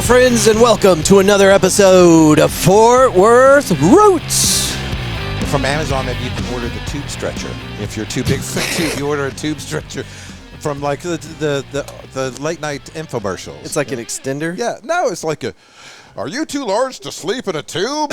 friends, and welcome to another episode of Fort Worth Roots. From Amazon, maybe you can order the tube stretcher. If you're too big for a tube, you order a tube stretcher from like the late night infomercials. It's like an extender? Yeah, no, it's like are you too large to sleep in a tube?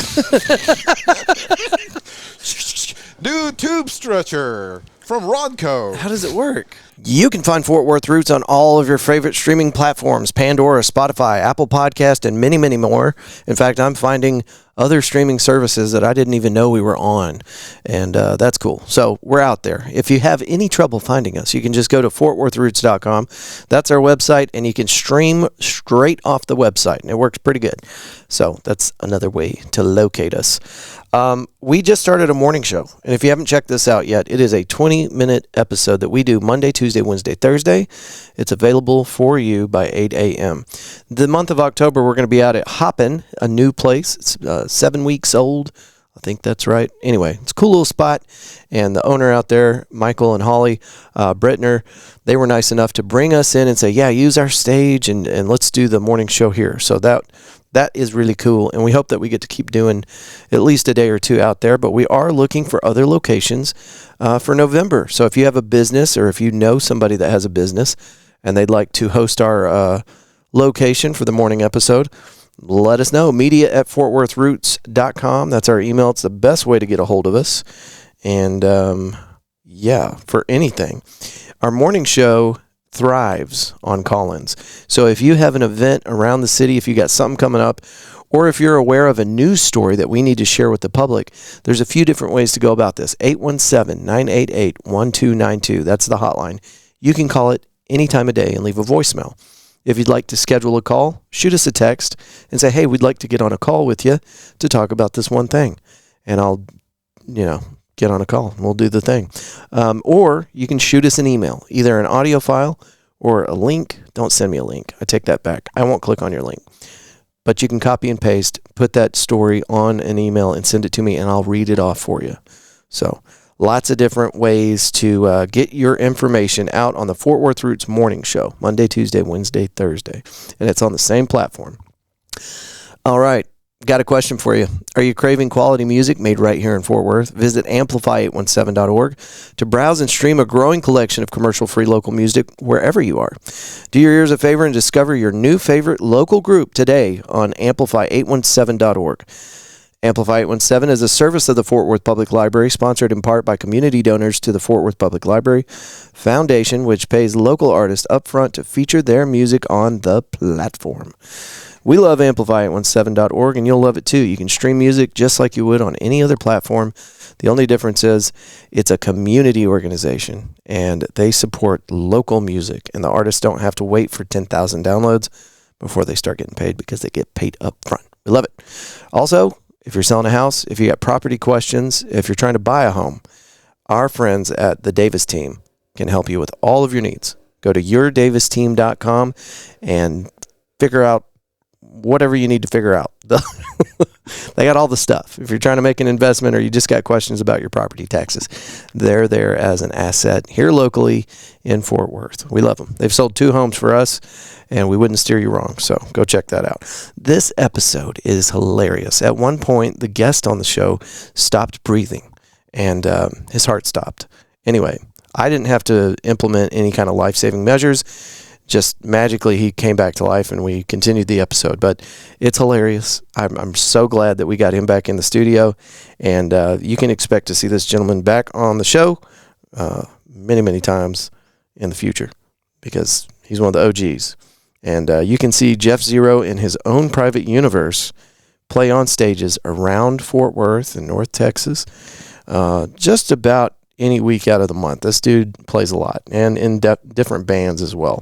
New tube stretcher from Ronco. How does it work? You can find Fort Worth Roots on all of your favorite streaming platforms, Pandora, Spotify, Apple Podcast, and many, many more. In fact, I'm finding other streaming services that I didn't even know we were on, and that's cool. So we're out there. If you have any trouble finding us, you can just go to fortworthroots.com. That's our website, and you can stream straight off the website, and it works pretty good. So that's another way to locate us. We just started a morning show, and if you haven't checked this out yet, it is a 20-minute episode that we do Monday, Tuesday, Wednesday, Thursday. It's available for you by 8 a.m. The month of October, we're going to be out at Hoppin, a new place. It's 7 weeks old. I think that's right. Anyway, it's a cool little spot, and the owner out there, Michael and Holly Brittner, they were nice enough to bring us in and say, yeah, use our stage, and let's do the morning show here. So that is really cool, and we hope that we get to keep doing at least a day or two out there, but we are looking for other locations for November. So if you have a business, or if you know somebody that has a business and they'd like to host our location for the morning episode, let us know. media@fortworthroots.com. That's our email. It's the best way to get a hold of us. And for anything. Our morning show thrives on call-ins. So if you have an event around the city, if you got something coming up, or if you're aware of a news story that we need to share with the public, there's a few different ways to go about this. 817-988-1292. That's the hotline. You can call it any time of day and leave a voicemail. If you'd like to schedule a call, shoot us a text and say, hey, we'd like to get on a call with you to talk about this one thing. And I'll, get on a call and we'll do the thing. Or you can shoot us an email, either an audio file or a link. Don't send me a link. I take that back. I won't click on your link. But you can copy and paste, put that story on an email and send it to me, and I'll read it off for you. So lots of different ways to get your information out on the Fort Worth Roots morning show, Monday, Tuesday, Wednesday, Thursday. And it's on the same platform. All right. Got a question for you. Are you craving quality music made right here in Fort Worth? Visit amplify817.org to browse and stream a growing collection of commercial-free local music wherever you are. Do your ears a favor and discover your new favorite local group today on amplify817.org. Amplify 817 is a service of the Fort Worth Public Library, sponsored in part by community donors to the Fort Worth Public Library Foundation, which pays local artists upfront to feature their music on the platform. We love Amplify817.org, and you'll love it too. You can stream music just like you would on any other platform. The only difference is it's a community organization, and they support local music, and the artists don't have to wait for 10,000 downloads before they start getting paid, because they get paid up front. We love it. Also, if you're selling a house, if you got property questions, if you're trying to buy a home, our friends at the Davis team can help you with all of your needs. Go to yourdavisteam.com and figure out whatever you need to figure out. They got all the stuff. If you're trying to make an investment or you just got questions about your property taxes, they're there as an asset here locally in Fort Worth. We love them. They've sold 2 homes for us, and we wouldn't steer you wrong, so go check that out. This episode is hilarious. At one point, the guest on the show stopped breathing, and his heart stopped. Anyway, I didn't have to implement any kind of life-saving measures. Just magically, he came back to life, and we continued the episode. But it's hilarious. I'm so glad that we got him back in the studio, and you can expect to see this gentleman back on the show many, many times in the future, because he's one of the OGs. And you can see Jeff Zero in his own private universe play on stages around Fort Worth and North Texas just about any week out of the month. This dude plays a lot, and in different bands as well.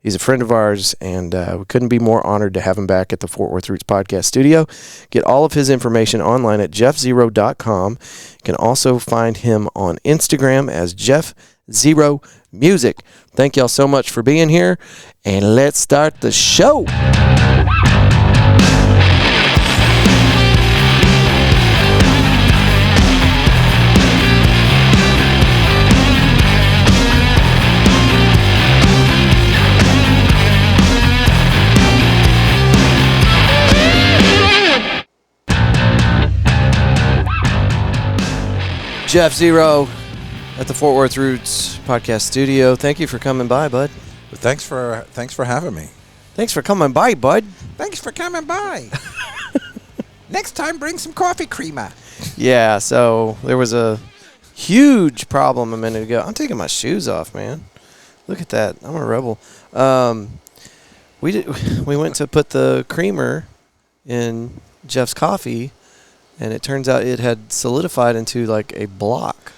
He's a friend of ours, and we couldn't be more honored to have him back at the Fort Worth Roots podcast studio. Get all of his information online at jeffzero.com. You can also find him on Instagram as JeffZeroMusic. Thank y'all so much for being here, and let's start the show. Jeff Zero at the Fort Worth Roots podcast studio. Thank you for coming by, bud. Thanks for having me. Thanks for coming by, bud. Thanks for coming by. Next time, bring some coffee creamer. Yeah, so there was a huge problem a minute ago. I'm taking my shoes off, man. Look at that. I'm a rebel. We went to put the creamer in Jeff's coffee, and it turns out it had solidified into like a block.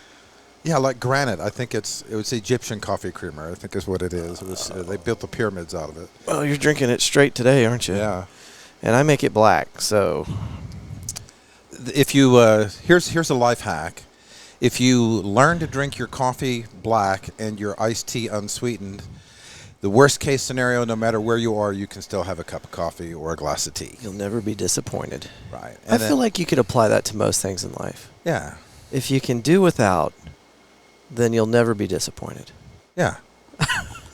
Yeah, like granite. I think it was Egyptian coffee creamer, I think is what it is. It was they built the pyramids out of it. Well, you're drinking it straight today, aren't you? Yeah. And I make it black, so if you here's a life hack. If you learn to drink your coffee black and your iced tea unsweetened, the worst case scenario, no matter where you are, you can still have a cup of coffee or a glass of tea. you'll never be disappointed. Right. I feel like you could apply that to most things in life. Yeah. If you can do without, then you'll never be disappointed. Yeah.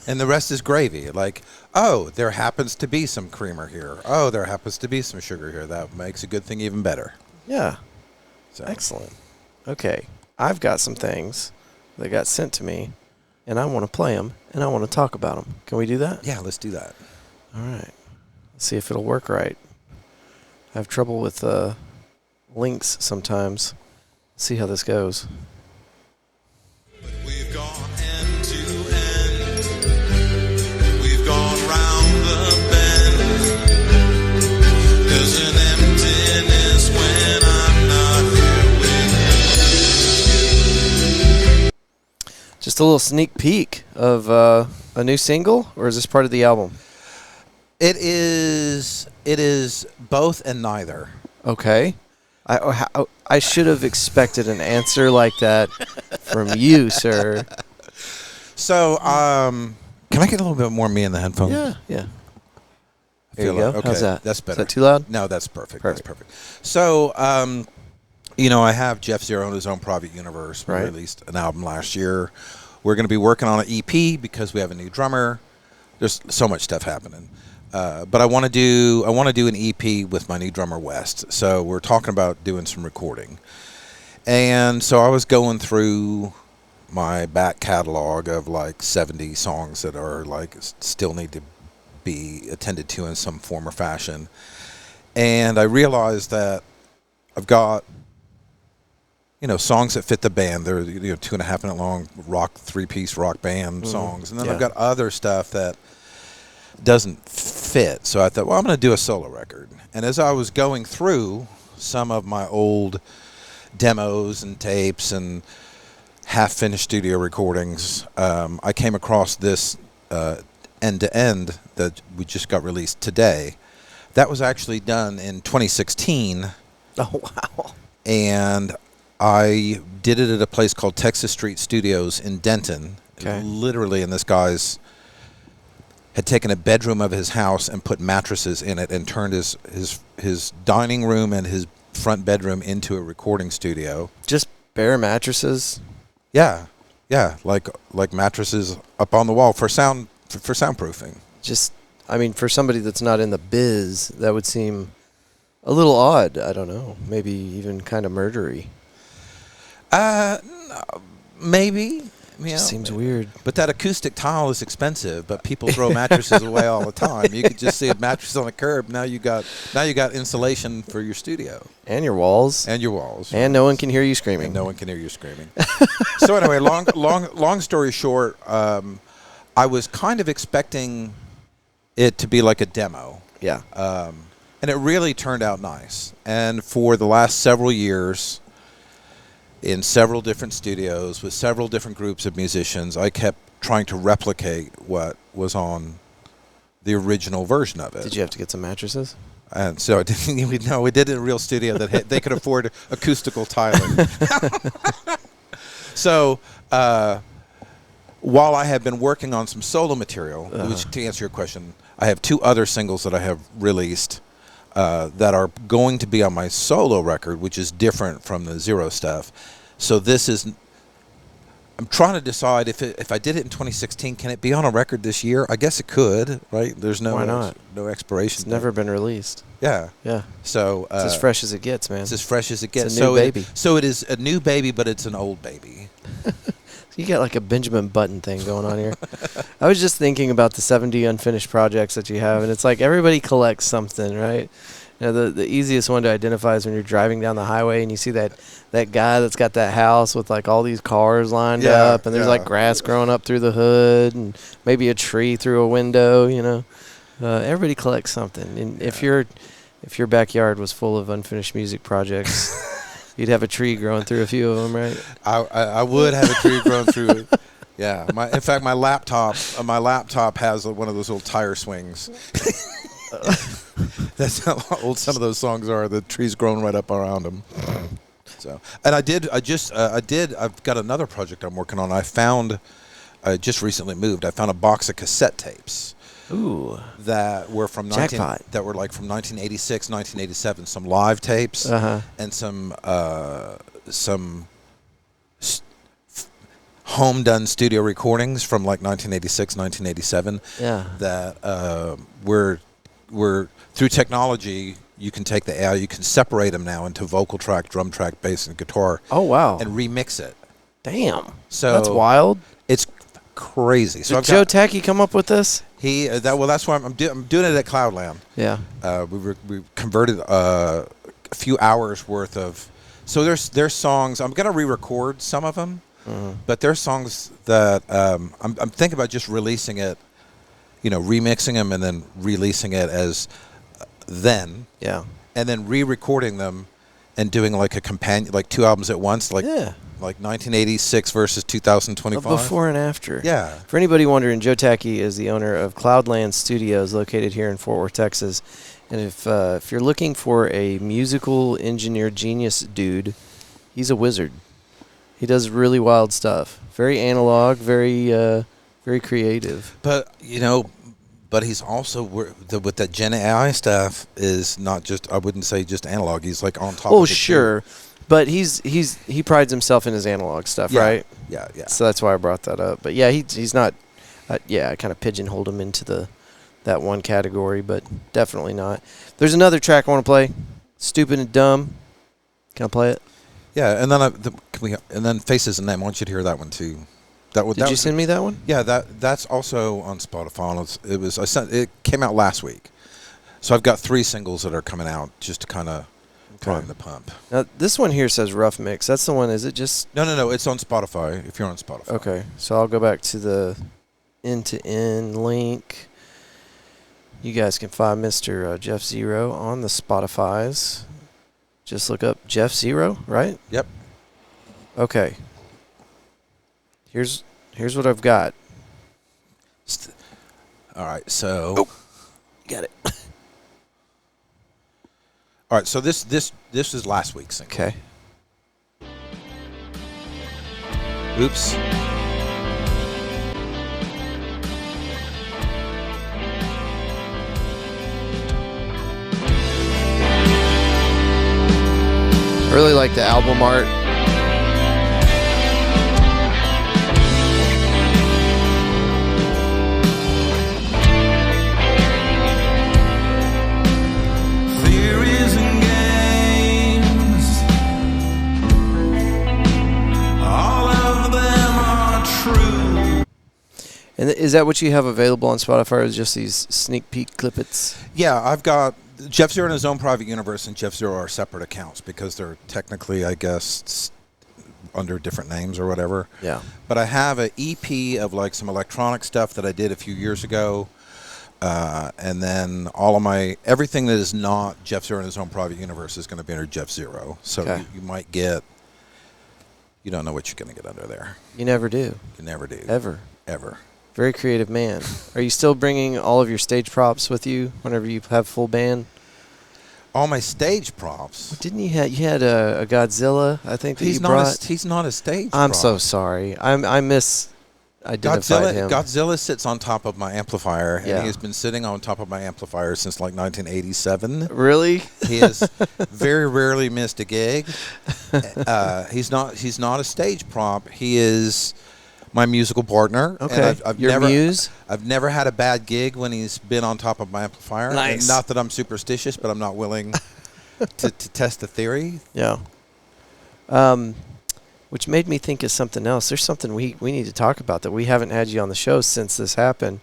And the rest is gravy. Like, oh, there happens to be some creamer here. Oh, there happens to be some sugar here. That makes a good thing even better. Yeah. So. Excellent. Okay. I've got some things that got sent to me, and I want to play them, and I want to talk about them. Can we do that? Yeah, let's do that. All right. Let's see if it'll work right. I have trouble with links sometimes. Let's see how this goes. We've gone end to end. We've gone round the bend. There's an emptiness when I'm not here with you. Just a little sneak peek of a new single, or is this part of the album? It is both and neither. Okay. I should have expected an answer like that from you, sir. So, can I get a little bit more me in the headphones? Yeah. I There you feel go. like- okay, How's that? that's better. Is that too loud? No, that's perfect. Perfect. That's perfect. So, I have Jeff Zero in his own private universe. We Right. released an album last year. We're going to be working on an EP because we have a new drummer. There's so much stuff happening. But I want to do an EP with my new drummer West. So we're talking about doing some recording. And so I was going through my back catalog of like 70 songs that are like still need to be attended to in some form or fashion. And I realized that I've got songs that fit the band. They're 2.5 minute long rock 3-piece rock band songs. And then I've got other stuff that doesn't fit. So I thought, well, I'm going to do a solo record. And as I was going through some of my old demos and tapes and half-finished studio recordings, I came across this end-to-end that we just got released today. That was actually done in 2016. Oh, wow. And I did it at a place called Texas Street Studios in Denton. Okay. Literally, and this guy's had taken a bedroom of his house and put mattresses in it and turned his dining room and his front bedroom into a recording studio. Just bare mattresses? Yeah, like mattresses up on the wall for soundproofing. Just, for somebody that's not in the biz, that would seem a little odd. I don't know. Maybe even kind of murdery. Maybe. Seems weird. But that acoustic tile is expensive. But people throw mattresses away all the time. You could just see a mattress on a curb. Now you got insulation for your studio And your walls. and your walls. And no one can hear you screaming. And no one can hear you screaming. So anyway, long story short, I was kind of expecting it to be like a demo. Yeah. And it really turned out nice. And for the last several years, in several different studios with several different groups of musicians, I kept trying to replicate what was on the original version of it. Did you have to get some mattresses? And so I didn't. No, we did it in a real studio that they could afford acoustical tiling. So while I have been working on some solo material, which, to answer your question, I have 2 other singles that I have released that are going to be on my solo record, which is different from the Zero stuff. So this is I'm trying to decide if I did it in 2016, can it be on a record this year? I guess it could, right? There's no Why not? No expiration. It's never been released. Yeah. Yeah. So It's as fresh as it gets, man. it's as fresh as it gets. It's a new baby. So it is a new baby, but it's an old baby. You got like a Benjamin Button thing going on here. I was just thinking about the 70 unfinished projects that you have, and it's like everybody collects something, right? You know, the easiest one to identify is when you're driving down the highway and you see that guy that's got that house with like all these cars lined up, and there's like grass growing up through the hood and maybe a tree through a window. You know, everybody collects something. And if your backyard was full of unfinished music projects. You'd have a tree growing through a few of them, right? I would have a tree growing through it. Yeah. In fact, my laptop has one of those little tire swings. That's how old some of those songs are. The trees growing right up around them. So, and I've got another project I'm working on. I just recently moved. I found a box of cassette tapes. Ooh. That were from that were like from 1986, 1987. Some live tapes and some home done studio recordings from like 1986, 1987. Yeah. That were through technology. You can take you can separate them now into vocal track, drum track, bass, and guitar. Oh wow! And remix it. Damn. So that's wild. It's crazy. So did Joe Tacky come up with this? That's why I'm doing it at Cloudland. Yeah. We converted a few hours worth of. So there's songs. I'm gonna re-record some of them, but there's songs that I'm thinking about just releasing it, remixing them and then releasing it as then. Yeah. And then re-recording them and doing like a companion, like 2 albums at once, like 1986 versus 2025. Before and after. Yeah. For anybody wondering, Joe Tacky is the owner of Cloudland Studios, located here in Fort Worth, Texas. And if you're looking for a musical engineer genius dude, he's a wizard. He does really wild stuff. Very analog, very creative. But he's also with that Gen AI stuff is not just, I wouldn't say just analog. He's like on top. Oh, of it sure. Too. But he prides himself in his analog stuff, right? Yeah. So that's why I brought that up. But yeah, he's not. I kind of pigeonholed him into that one category, but definitely not. There's another track I want to play, "Stupid and Dumb." Can I play it? Yeah, and then and then Faces and Name. I want you to hear that one too. Did you send me that one? Yeah, that's also on Spotify. It came out last week, so I've got 3 singles that are coming out just to kind of. Prime the pump. Now, this one here says rough mix. That's the one. Is it just? No. It's on Spotify. If you're on Spotify. Okay, so I'll go back to the end-to-end link. You guys can find Mr. Jeff Zero on the Spotifys. Just look up Jeff Zero, right? Yep. Okay. Here's what I've got. All right. So. Got it. All right, so this is last week's single. Okay. Oops. I really like the album art. And is that what you have available on Spotify, or is just these sneak peek clippets? Yeah, I've got Jeff Zero in his own private universe, and Jeff Zero are separate accounts because they're technically, I guess, under different names or whatever. Yeah. But I have an EP of like some electronic stuff that I did a few years ago, and then everything that is not Jeff Zero in his own private universe is going to be under Jeff Zero. So you might get. You don't know what you're going to get under there. You never do. You never do. Ever. Ever. Very creative man. Are you still bringing all of your stage props with you whenever you have full band? All my stage props. Didn't you had a Godzilla? I think that you brought. He's not a stage. I'm prop. so sorry. I misidentified him. Godzilla sits on top of my amplifier, and Yeah. he has been sitting on top of my amplifier since like 1987. Really? He has very rarely missed a gig. He's not a stage prop. He is my musical partner. Okay. And I've Your never, muse? I've never had a bad gig when he's been on top of my amplifier. Nice. And not that I'm superstitious, but I'm not willing to test the theory. Yeah. Which made me think of something else. There's something we need to talk about that we haven't had you on the show since this happened.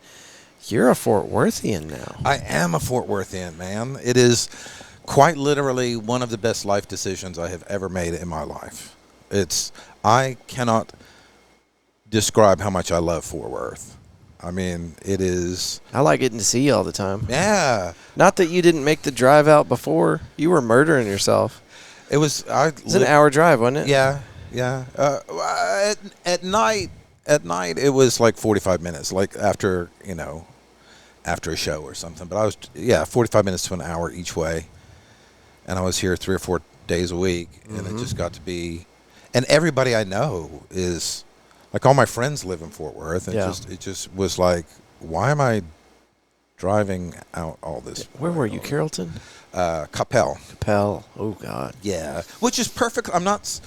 You're a Fort Worthian now. I am a Fort Worthian, man. It is quite literally one of the best life decisions I have ever made in my life. I cannot describe how much I love Fort Worth. I mean, it is. I like getting to see you all the time. Yeah. Not that you didn't make the drive out before. You were murdering yourself. It was. It was an hour drive, wasn't it? Yeah. Yeah. At night, it was like 45 minutes, like after a show or something. But I was 45 minutes to an hour each way, and I was here 3 or 4 days a week, and it just got to be. And everybody I know is, like, all my friends live in Fort Worth, and it just was like, why am I driving out all this? Where were you, Carrollton? Capel. Oh God. Yeah, which is perfect. I'm not.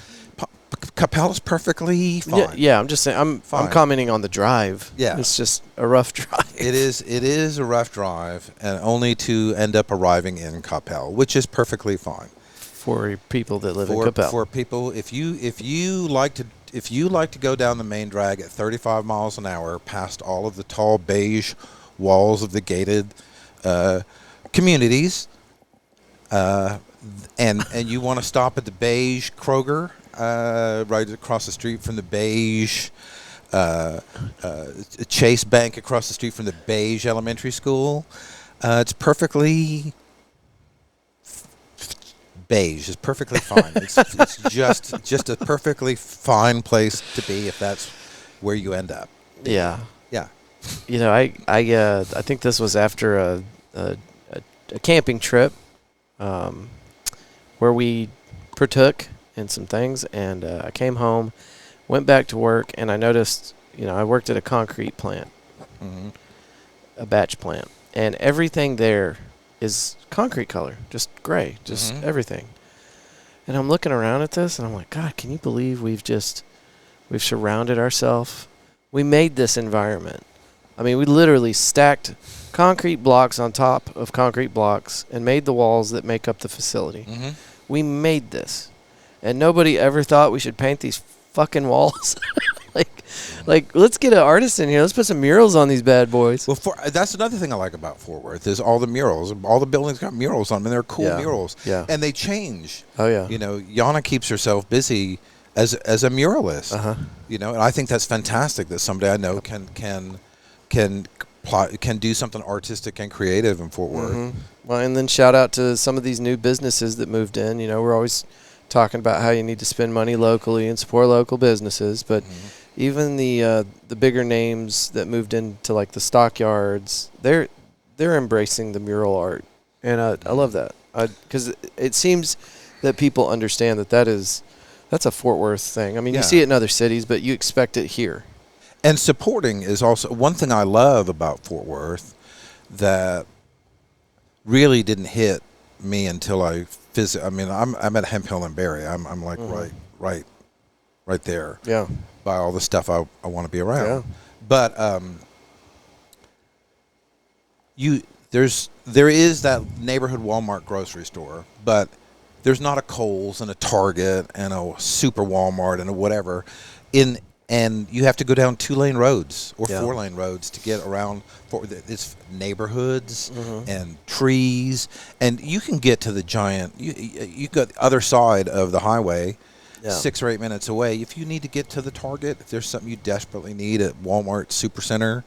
Capel is perfectly fine. Yeah, I'm just saying. I'm commenting on the drive. Yeah, it's just a rough drive. It is a rough drive, and only to end up arriving in Capel, which is perfectly fine for people that live in Capel. For people, if you like to go down the main drag at 35 miles an hour past all of the tall beige walls of the gated communities, and you want to stop at the beige Kroger. Right across the street from the beige Chase Bank, across the street from the beige elementary school. It's perfectly beige. It's perfectly fine. It's just a perfectly fine place to be if that's where you end up. Yeah. Yeah. I think this was after a camping trip where we partook in some things, and I came home, went back to work, and I noticed, I worked at a concrete plant, a batch plant, and everything there is concrete color, just gray, just everything. And I'm looking around at this, and I'm like, God, can you believe we've surrounded ourselves? We made this environment. I mean, we literally stacked concrete blocks on top of concrete blocks and made the walls that make up the facility. We made this. And nobody ever thought we should paint these fucking walls. like, let's get an artist in here. Let's put some murals on these bad boys. Well, that's another thing I like about Fort Worth is all the murals. All the buildings got murals on them, and they're cool murals. Yeah. And they change. Oh, yeah. Yana keeps herself busy as a muralist. And I think that's fantastic that somebody I know can do something artistic and creative in Fort Worth. Well, and then shout out to some of these new businesses that moved in. We're always talking about how you need to spend money locally and support local businesses, but even the bigger names that moved into like the stockyards, they're embracing the mural art, and I love that because it seems that people understand that's a Fort Worth thing. I mean, you see it in other cities, but you expect it here. And supporting is also one thing I love about Fort Worth that really didn't hit me until I visit. I mean, I'm at Hemp Hill and Berry. I'm like right there. Yeah. By all the stuff I want to be around. Yeah. But there is that neighborhood Walmart grocery store, but there's not a Kohl's and a Target and a super Walmart and a whatever and you have to go down 2-lane roads or 4-lane roads to get around. It's neighborhoods and trees, and you can get to the giant. You got the other side of the highway, 6 or 8 minutes away. If you need to get to the Target, if there's something you desperately need at Walmart Supercenter,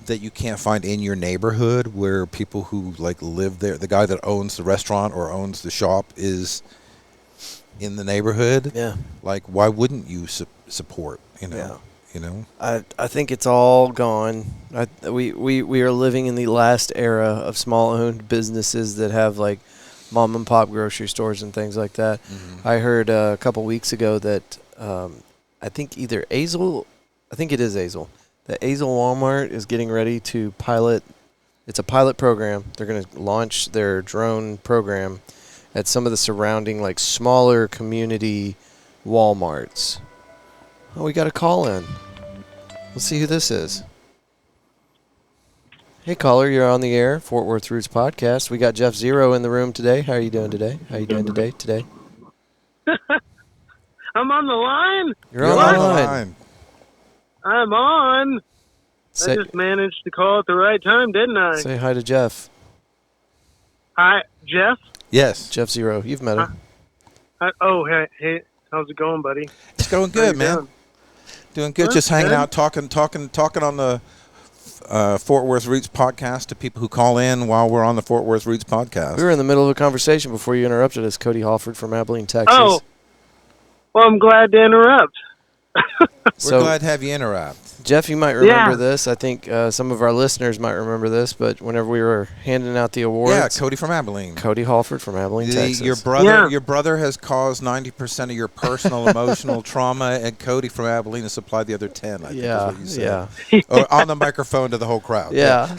that you can't find in your neighborhood, where people who live there, the guy that owns the restaurant or owns the shop is in the neighborhood. Why wouldn't you support? I think it's all gone. We are living in the last era of small owned businesses that have mom and pop grocery stores and things like that. I heard a couple weeks ago that I think either Azle, I think it is Azle, that Azle Walmart is getting ready to pilot. It's a pilot program. They're going to launch their drone program at some of the surrounding smaller community Walmarts. Oh, we got a call in. Let's see who this is. Hey, caller, you're on the air, Fort Worth Roots Podcast. We got Jeff Zero in the room today. How are you doing today? Today? I'm on the line. You're on the line. I'm on. Say, I just managed to call at the right time, didn't I? say hi to Jeff. Hi, Jeff. Yes. Jeff Zero. You've met him. Hey, how's it going, buddy? It's going How you good, man. doing? Doing good. Well, Just hanging good. out, talking on the Fort Worth Roots podcast to people who call in while we're on the Fort Worth Roots podcast. We were in the middle of a conversation before you interrupted us. Cody Halford from Abilene, Texas. Oh, well, I'm glad to interrupt. We're glad to have you interrupt. Jeff, you might remember Yeah. this. I think some of our listeners might remember this, but whenever we were handing out the awards, Yeah, Cody from Abilene. Cody Halford from Abilene, Texas. Your brother has caused 90% of your personal emotional trauma, and Cody from Abilene has supplied the other 10. I think is what you said. Or on the microphone to the whole crowd. Yeah.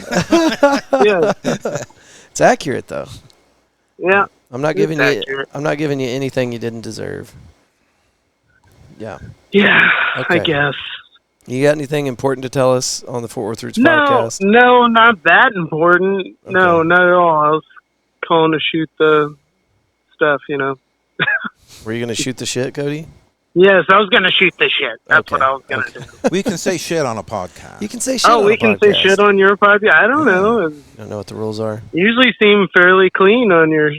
Yeah, It's accurate though. yeah. I'm not It's giving accurate. I'm not giving you anything you didn't deserve. Yeah. Yeah, Okay. I guess. You got anything important to tell us on the Fort Worth Roots No, podcast? no, not that important. No, Okay. not at all. I was calling to shoot the stuff, you know. Were you going to shoot the shit, Cody? Yes, I was going to shoot the shit. That's Okay, what I was going to okay. do. We can say shit on a podcast. You can say shit. Oh, on we a can say podcast. shit on your podcast? I don't know. You don't know what the rules are. You usually seem fairly clean on your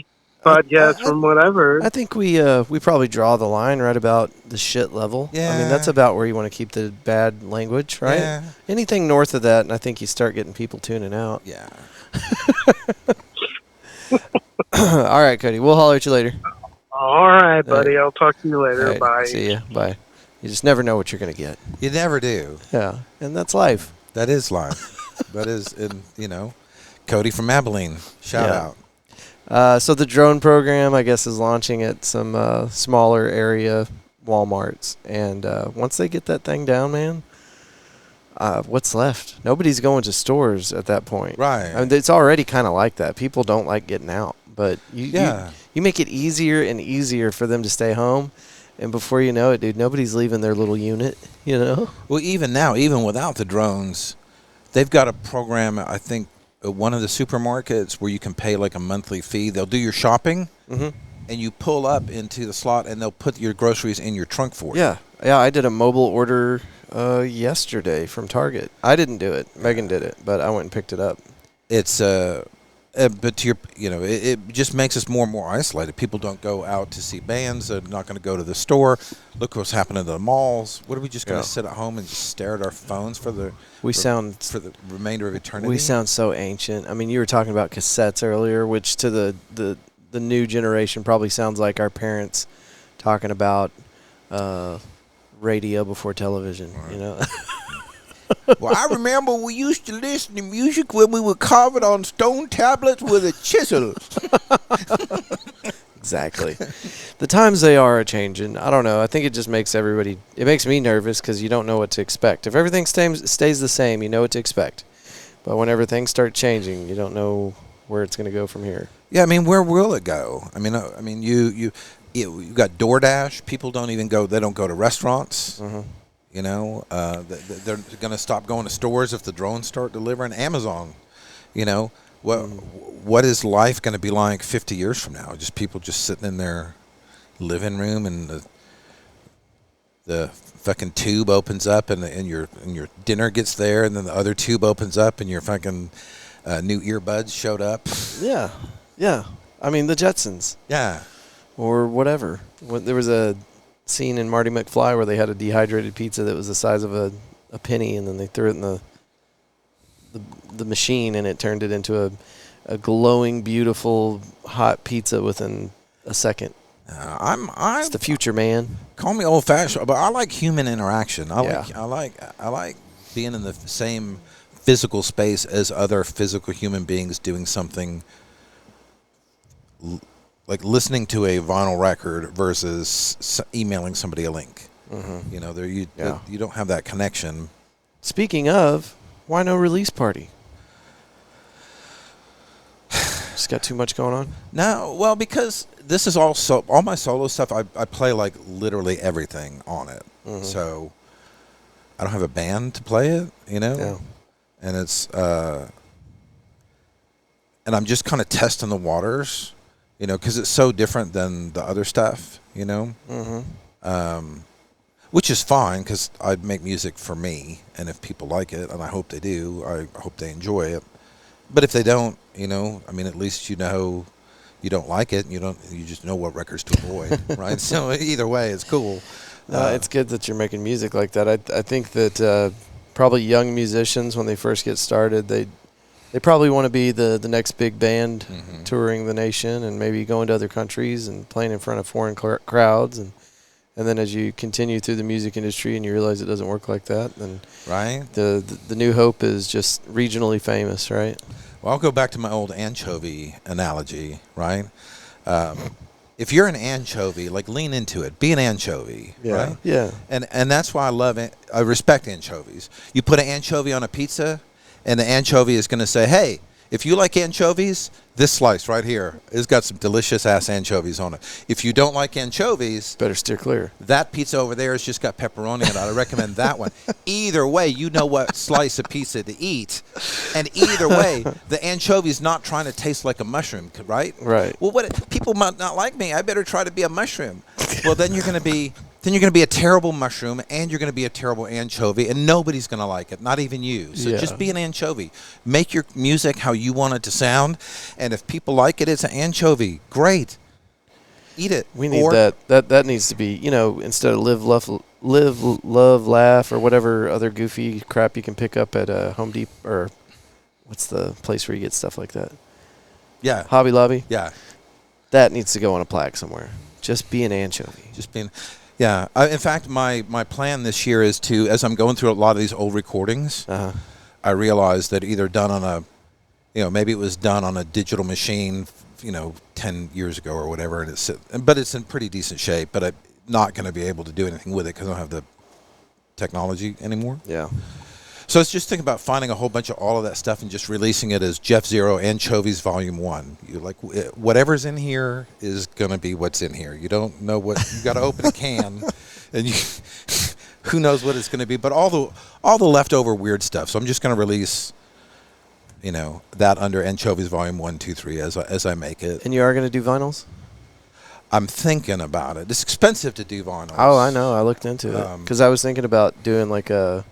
podcast from what I've heard. I think we probably draw the line right about the shit level. I mean, Yeah. that's about where you want to keep the bad language, right? Yeah. Anything north of that, and I think you start getting people tuning out. Yeah. All right, Cody. We'll holler at you later. All right, buddy. I'll talk to you later. All right, Bye. See ya. Bye. You just never know what you're going to get. You never do. Yeah, and that's life. That is life. That is, Cody from Abilene. Shout Yeah. out. So the drone program, I guess, is launching at some smaller area Walmarts, and once they get that thing down, man, what's left? Nobody's going to stores at that point. Right. I mean, it's already kind of like that. People don't like getting out, but you make it easier and easier for them to stay home, and before you know it, dude, nobody's leaving their little unit. You know. Well, even now, even without the drones, they've got a program, I think, at one of the supermarkets where you can pay like a monthly fee. They'll do your shopping, and you pull up into the slot, and they'll put your groceries in your trunk for you. Yeah. I did a mobile order yesterday from Target. I didn't do it. Megan did it, but I went and picked it up. It's but to your, it just makes us more and more isolated. People don't go out to see bands. They're not going to go to the store. Look what's happening to the malls. What are we just going to sit at home and just stare at our phones for the remainder of eternity? We sound so ancient. I mean, you were talking about cassettes earlier, which to the new generation probably sounds like our parents talking about radio before television. Right. You know. Well, I remember we used to listen to music when we would carve it on stone tablets with a chisel. Exactly. The times they are changing. I don't know. I think it just makes it makes me nervous because you don't know what to expect. If everything stays the same, you know what to expect. But whenever things start changing, you don't know where it's going to go from here. Yeah, I mean, where will it go? I mean, you got DoorDash. People don't even go. They don't go to restaurants. Mm-hmm. They're going to stop going to stores if the drones start delivering. Amazon, what is life going to be like 50 years from now? Just people just sitting in their living room, and the fucking tube opens up, and your dinner gets there, and then the other tube opens up, and your fucking new earbuds showed up. Yeah. I mean, the Jetsons. Yeah. Or whatever. There was a scene in Marty McFly where they had a dehydrated pizza that was the size of a penny, and then they threw it in the machine, and it turned it into a glowing, beautiful, hot pizza within a second. It's the future, man. Call me old-fashioned, but I like human interaction. I Yeah. like being in the same physical space as other physical human beings doing something. Like listening to a vinyl record versus emailing somebody a link. Mm-hmm. You don't have that connection. Speaking of, why no release party? Just got too much going on? No, well, because this is all my solo stuff. I play like literally everything on it. Mm-hmm. So I don't have a band to play it, you know? Yeah. And it's and I'm just kind of testing the waters, you know, because it's so different than the other stuff, you know? Which is fine, because I make music for me, and if people like it, and I hope they do, I hope they enjoy it. But if they don't, you know, I mean, at least you know you don't like it, and you just know what records to avoid, right? So either way, it's cool. It's good that you're making music like that. I think that probably young musicians, when they first get started, they probably want to be the next big band touring the nation and maybe going to other countries and playing in front of foreign crowds. And then as you continue through the music industry and you realize it doesn't work like that, then right, the new hope is just regionally famous, right? Well, I'll go back to my old anchovy analogy, right? If you're an anchovy, like, lean into it. Be an anchovy, right? Yeah. And that's why I respect anchovies. You put an anchovy on a pizza, and the anchovy is going to say, hey, if you like anchovies, this slice right here has got some delicious-ass anchovies on it. If you don't like anchovies, better steer clear. That pizza over there has just got pepperoni in it. I recommend that one. Either way, you know what slice of pizza to eat. And either way, the anchovy is not trying to taste like a mushroom, right? Right. Well, people might not like me. I better try to be a mushroom. Well, then you're going to be a terrible mushroom, and you're going to be a terrible anchovy, and nobody's going to like it, not even you. So just be an anchovy. Make your music how you want it to sound, and if people like it, it's an anchovy. Great. Eat it. We need that needs to be, you know, instead of live, love, laugh, or whatever other goofy crap you can pick up at Home Depot, or what's the place where you get stuff like that? Yeah. Hobby Lobby? Yeah. That needs to go on a plaque somewhere. Just be an anchovy. Yeah. In fact, my plan this year is to, as I'm going through a lot of these old recordings, I realized that either done on maybe it was done on a digital machine, 10 years ago or whatever, but it's in pretty decent shape, but I'm not going to be able to do anything with it because I don't have the technology anymore. Yeah. So it's just thinking about finding a whole bunch of all of that stuff and just releasing it as Jeff Zero Anchovies Volume 1. You whatever's in here is going to be what's in here. You don't know what you got to open a can, and who knows what it's going to be. But all the leftover weird stuff. So I'm just going to release, that under Anchovies Volume 1, 2, 3 as I make it. And you are going to do vinyls? I'm thinking about it. It's expensive to do vinyls. Oh, I know. I looked into it because I was thinking about doing like a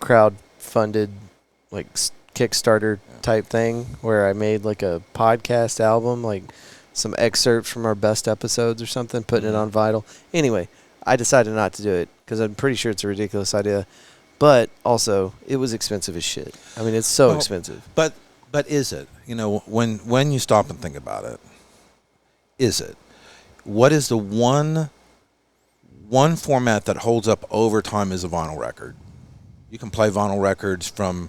crowd-funded, like, Kickstarter type thing where I made like a podcast album, like some excerpts from our best episodes or something, putting it on vinyl. Anyway, I decided not to do it because I'm pretty sure it's a ridiculous idea. But also, it was expensive as shit. I mean, it's so expensive. But is it? When you stop and think about it, is it? What is the one format that holds up over time as a vinyl record? You can play vinyl records from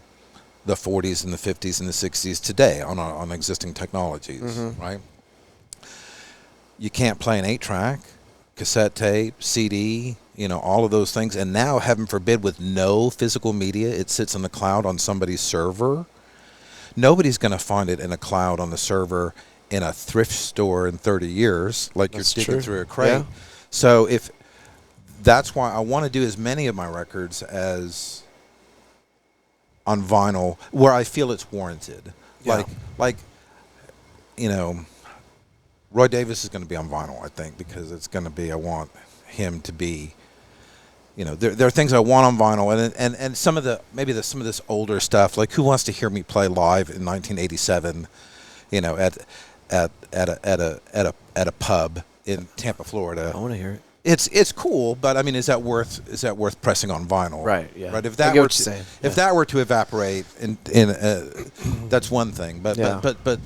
the 40s and the 50s and the 60s today on existing technologies, right? You can't play an 8-track, cassette tape, CD, all of those things. And now, heaven forbid, with no physical media, it sits in the cloud on somebody's server. Nobody's going to find it in a cloud on the server in a thrift store in 30 years, like you're digging through a crate. Yeah. So that's why I want to do as many of my records as on vinyl where I feel it's warranted. Yeah. Like Roy Davis is going to be on vinyl, I think, because it's going to be, I want him to be, there are things I want on vinyl, and some of some of this older stuff, like Who Wants to Hear Me Play Live in 1987, at a pub in Tampa, Florida. I want to hear it. It's cool, but I mean, is that worth pressing on vinyl? Right. Yeah. Right. If that were to evaporate, that's one thing. But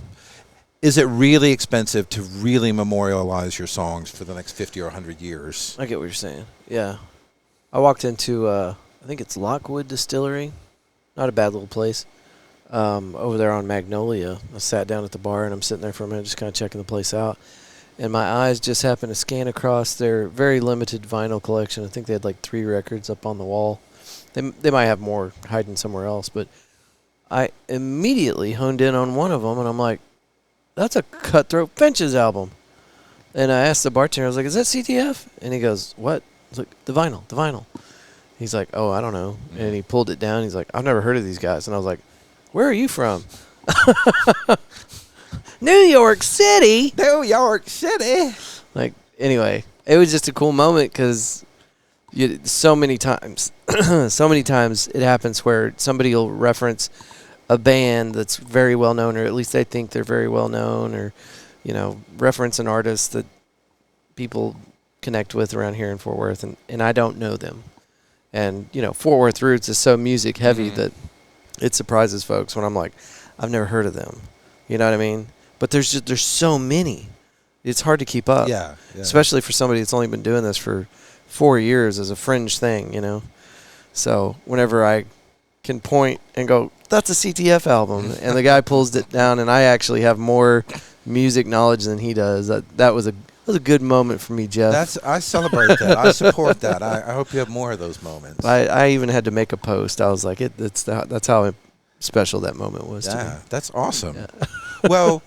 is it really expensive to really memorialize your songs for the next 50 or 100 years? I get what you're saying. Yeah. I walked into I think it's Lockwood Distillery, not a bad little place, over there on Magnolia. I sat down at the bar and I'm sitting there for a minute, just kind of checking the place out. And my eyes just happened to scan across their very limited vinyl collection. I think they had like 3 records up on the wall. They might have more hiding somewhere else, but I immediately honed in on one of them, and I'm like, that's a Cutthroat Finches album. And I asked the bartender, I was like, is that CTF? And he goes, what? I was like, the vinyl. He's like, oh, I don't know. And he pulled it down. He's like, I've never heard of these guys. And I was like, where are you from? New York City. New York City. Like, anyway, it was just a cool moment because so many times it happens where somebody will reference a band that's very well known, or at least they think they're very well known, or, reference an artist that people connect with around here in Fort Worth, and I don't know them. And, Fort Worth roots is so music heavy that it surprises folks when I'm like, I've never heard of them. You know what I mean? But there's so many. It's hard to keep up. Yeah. Especially for somebody that's only been doing this for 4 years as a fringe thing, So whenever I can point and go, that's a CTF album, and the guy pulls it down, and I actually have more music knowledge than he does, that was a good moment for me, Jeff. I celebrate that. I support that. I hope you have more of those moments. I even had to make a post. I was like, that's how special that moment was to me. That's awesome. Yeah. Well,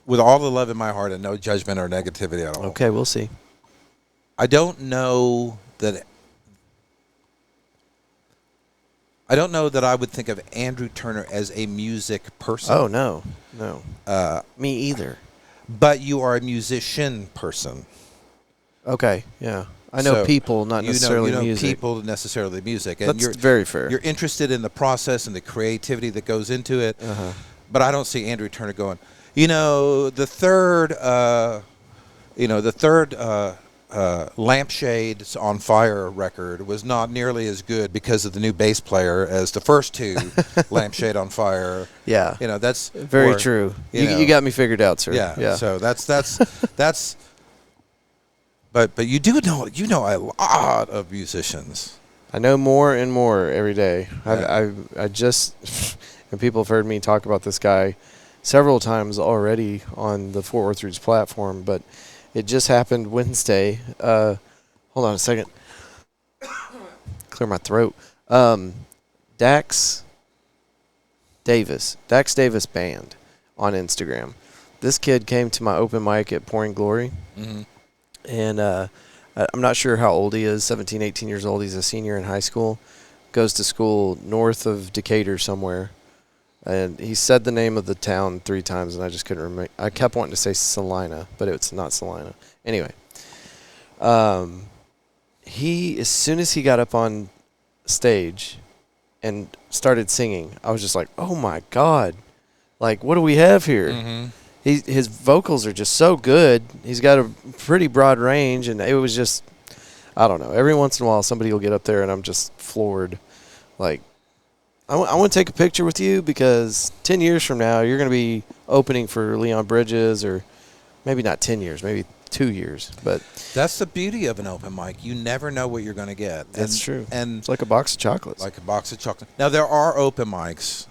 with all the love in my heart and no judgment or negativity at all. Okay, we'll see. I don't know that I would think of Andrew Turner as a music person. Oh, no. Me either. But you are a musician person. Okay, yeah. I know people, not necessarily music. People, necessarily music. And That's very fair. You're interested in the process and the creativity that goes into it. Uh-huh. But I don't see Andrew Turner going, the third Lampshades on Fire record was not nearly as good because of the new bass player as the first two Lampshade on Fire. Yeah. That's very true. You got me figured out, sir. Yeah. So that's but you do know a lot of musicians. I know more and more every day. Yeah. I just and people have heard me talk about this guy several times already on the Fort Worth Roots platform, but it just happened Wednesday. Hold on a second. Clear my throat. Dax Davis Band on Instagram. This kid came to my open mic at Pouring Glory. Mm-hmm. And I'm not sure how old he is, 17, 18 years old. He's a senior in high school. Goes to school north of Decatur somewhere. And he said the name of the town 3 times, and I just couldn't remember. I kept wanting to say Salina, but it's not Salina. Anyway, he, as soon as he got up on stage and started singing, I was just like, oh, my God. Like, what do we have here? Mm-hmm. His vocals are just so good. He's got a pretty broad range, and it was just, I don't know. Every once in a while, somebody will get up there, and I'm just floored. Like, I want to take a picture with you because 10 years from now, you're going to be opening for Leon Bridges, or maybe not 10 years, maybe 2 years. But that's the beauty of an open mic. You never know what you're going to get. That's true. And it's like a box of chocolates. Like a box of chocolate. Now, there are open mics.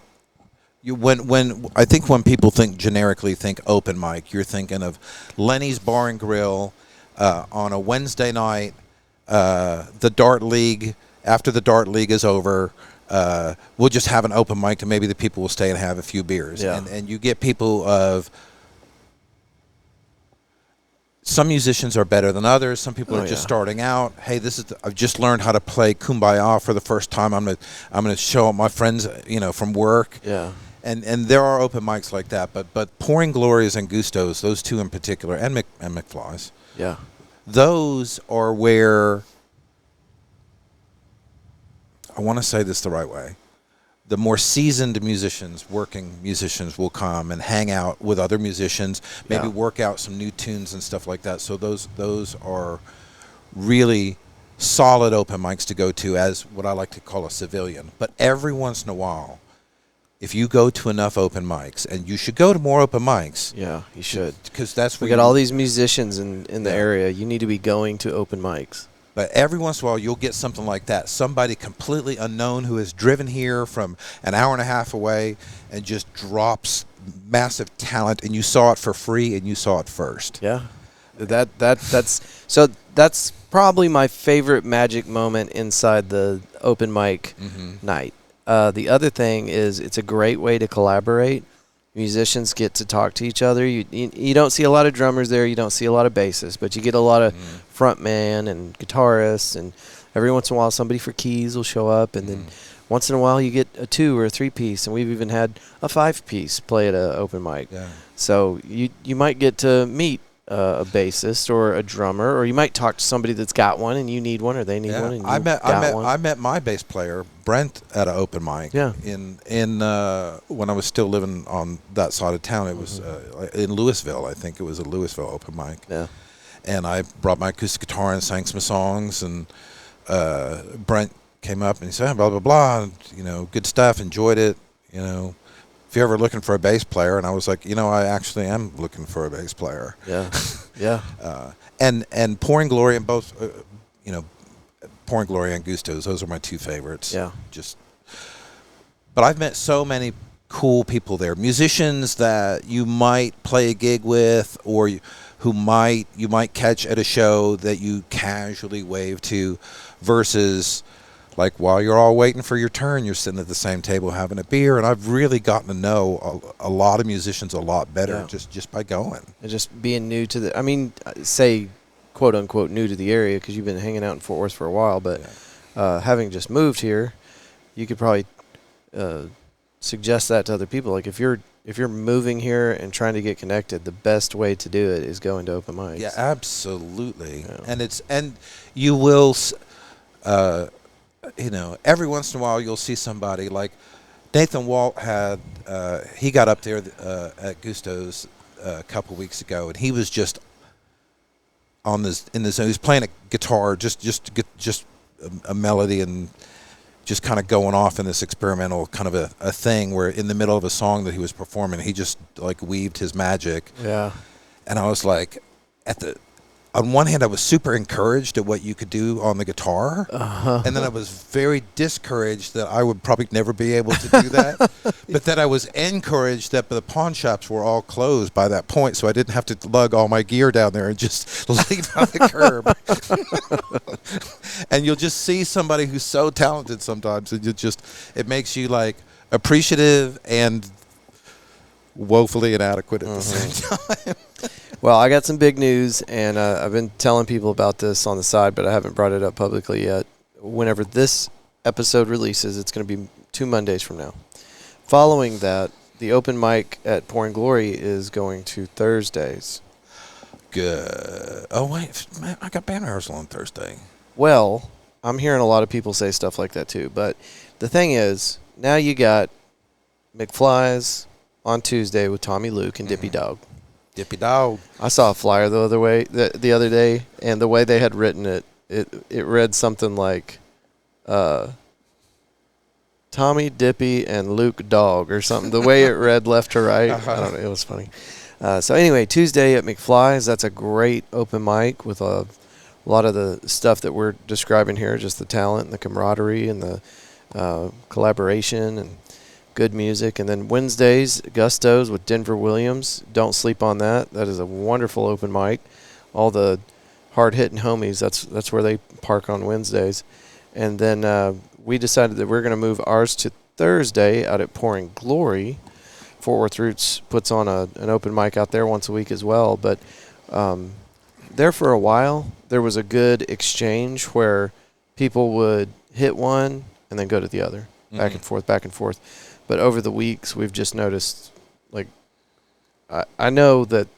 When people generically think open mic, you're thinking of Lenny's Bar and Grill on a Wednesday night, the Dart League. After the Dart League is over, we'll just have an open mic, and maybe the people will stay and have a few beers. Yeah. And you get people of some musicians are better than others. Some people are just starting out. Hey, I've just learned how to play Kumbaya for the first time. I'm gonna show my friends, from work. Yeah. And there are open mics like that, but Pouring Glories and Gustos, those two in particular, and McFly's. Yeah. Those are where, I want to say this the right way, the more seasoned musicians, working musicians, will come and hang out with other musicians, maybe work out some new tunes and stuff like that. So those are really solid open mics to go to as what I like to call a civilian. But every once in a while, if you go to enough open mics, and you should go to more open mics. Yeah, you should. Because that's where we got all these musicians in the area. You need to be going to open mics. But every once in a while, you'll get something like that. Somebody completely unknown who has driven here from an hour and a half away and just drops massive talent, and you saw it for free, and you saw it first. Yeah. That's probably my favorite magic moment inside the open mic night. The other thing is it's a great way to collaborate Musicians get to talk to each other. You don't see a lot of drummers there. You don't see a lot of bassists, but you get a lot of frontman and guitarists, and every once in a while somebody for keys will show up, and then once in a while you get a 2 or a 3 piece, and we've even had a 5 piece play at an open mic. Yeah. So you might get to meet a bassist or a drummer, or you might talk to somebody that's got one and you need one, or they need one. And I met my bass player Brent at an open mic. Yeah. In when I was still living on that side of town. It was in Louisville. I think it was a Louisville open mic. Yeah. And I brought my acoustic guitar and sang some songs, and Brent came up and he said, blah blah blah, and, good stuff, enjoyed it, if you're ever looking for a bass player. And I was like, I actually am looking for a bass player. Yeah. Yeah. And Pouring Glory, and both, Pouring Glory and Gustos, those are my 2 favorites. Yeah. But I've met so many cool people there, musicians that you might play a gig with, or you might catch at a show that you casually wave to, versus like while you're all waiting for your turn, you're sitting at the same table having a beer. And I've really gotten to know a lot of musicians a lot better just by going. And just being new to say, quote unquote, new to the area, because you've been hanging out in Fort Worth for a while, but having just moved here, you could probably suggest that to other people. Like if you're moving here and trying to get connected, the best way to do it is going to open mics. Yeah, absolutely. Yeah. And you will, every once in a while you'll see somebody like Nathan Walt had. He got up there at Gusto's a couple weeks ago, and he was just in this. He was playing a guitar, just a melody, and just kind of going off in this experimental kind of a thing where in the middle of a song that he was performing, he just like weaved his magic. Yeah. And I was like, on one hand, I was super encouraged at what you could do on the guitar. And then I was very discouraged that I would probably never be able to do that. But then I was encouraged that the pawn shops were all closed by that point, so I didn't have to lug all my gear down there and just leave it on the curb. And you'll just see somebody who's so talented sometimes, and it makes you like appreciative and woefully inadequate at the same time. Well, I got some big news, and I've been telling people about this on the side, but I haven't brought it up publicly yet. Whenever this episode releases, it's going to be 2 Mondays from now. Following that, the open mic at Pouring Glory is going to Thursdays. Good. Oh, wait. Man, I got band rehearsal on Thursday. Well, I'm hearing a lot of people say stuff like that too. But the thing is, now you got McFly's on Tuesday with Tommy Luke and Dippy Dog. Dippy Dog. I saw a flyer the other day, and the way they had written it read something like Tommy, Dippy, and Luke Dog or something. The way it read left to right, I don't know. It was funny. So anyway, Tuesday at McFly's, that's a great open mic with a lot of the stuff that we're describing here, just the talent and the camaraderie and the collaboration and good music. And then Wednesdays, Gustos with Denver Williams. Don't sleep on that. That is a wonderful open mic. All the hard-hitting homies, that's where they park on Wednesdays. And then we decided that we're going to move ours to Thursday out at Pouring Glory. Fort Worth Roots puts on an open mic out there once a week as well. But there for a while, there was a good exchange where people would hit one and then go to the other, back and forth, back and forth. But over the weeks, we've just noticed, like, I know that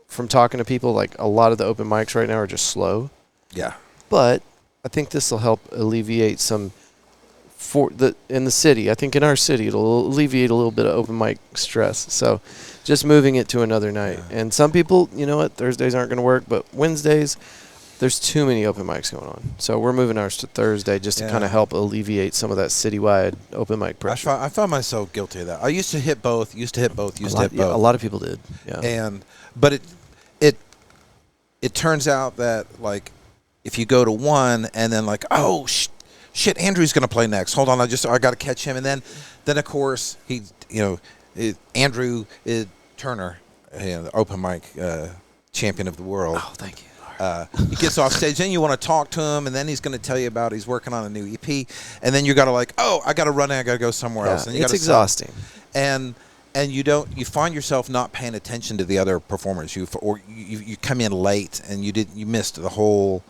from talking to people, like, a lot of the open mics right now are just slow. Yeah. But I think this will help alleviate some in the city. I think in our city, it'll alleviate a little bit of open mic stress. So just moving it to another night. Yeah. And some people, you know what, Thursdays aren't going to work, but Wednesdays, there's too many open mics going on. So we're moving ours to Thursday just to kind of help alleviate some of that citywide open mic pressure. I found myself guilty of that. I used to hit both. A lot of people did. Yeah. But it turns out that, like, if you go to one and then like, oh shit, Andrew's going to play next. Hold on, I got to catch him. And then of course Andrew Turner, the open mic champion of the world. Oh, thank you. He gets off stage, then you want to talk to him, and then he's going to tell you about he's working on a new EP, and then you got to like, oh, I got to run in, I got to go somewhere else. And you it's exhausting. And and you find yourself not paying attention to the other performers. You come in late and you missed the whole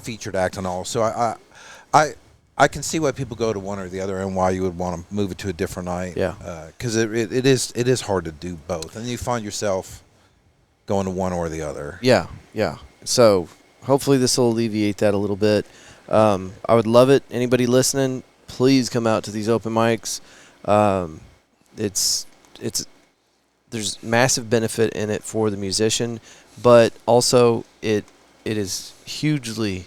featured act and all. So I can see why people go to one or the other and why you would want to move it to a different night. Yeah. Because it is hard to do both, and you find yourself going to one or the other. Yeah, yeah. So hopefully this will alleviate that a little bit. I would love it. Anybody listening, please come out to these open mics. There's massive benefit in it for the musician, but also it is hugely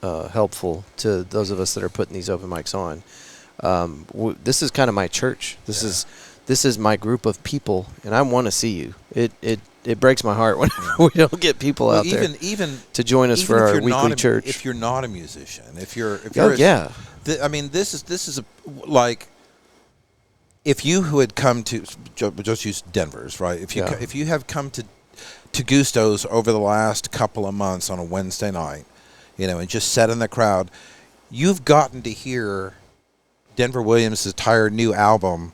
helpful to those of us that are putting these open mics on. This is kind of my church. This is my group of people, and I want to see you. It breaks my heart when we don't get people out there to join us for our weekly church. If you're not a musician, if you're I mean, this is like if you who had come to just use Denver's, right? If you have come to Gusto's over the last couple of months on a Wednesday night, and just sat in the crowd, you've gotten to hear Denver Williams' entire new album.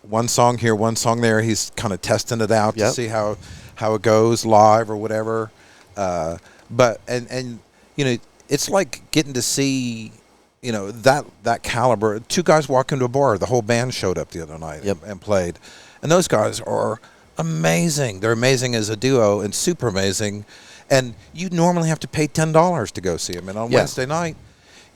One song here, one song there. He's kind of testing it out to see how it goes live or whatever. But it's like getting to see that caliber. Two guys walk into a bar. The whole band showed up the other night and played, and those guys are amazing. They're amazing as a duo and super amazing. And you normally have to pay $10 to go see them, and on Wednesday night,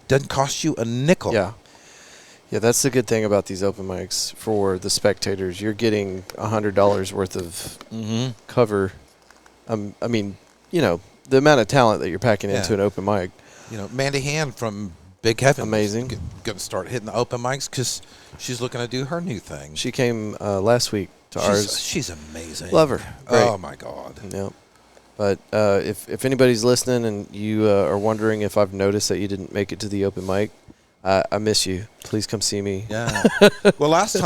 it doesn't cost you a nickel. Yeah, that's the good thing about these open mics for the spectators. You're getting $100 worth of cover. I mean, the amount of talent that you're packing into an open mic. Mandy Hand from Big Heaven. Amazing. Going to start hitting the open mics because she's looking to do her new thing. She came last week to ours. She's amazing. Love her. Great. Oh, my God. Yep. But if anybody's listening and you are wondering if I've noticed that you didn't make it to the open mic, I miss you. Please come see me. Yeah. Well, last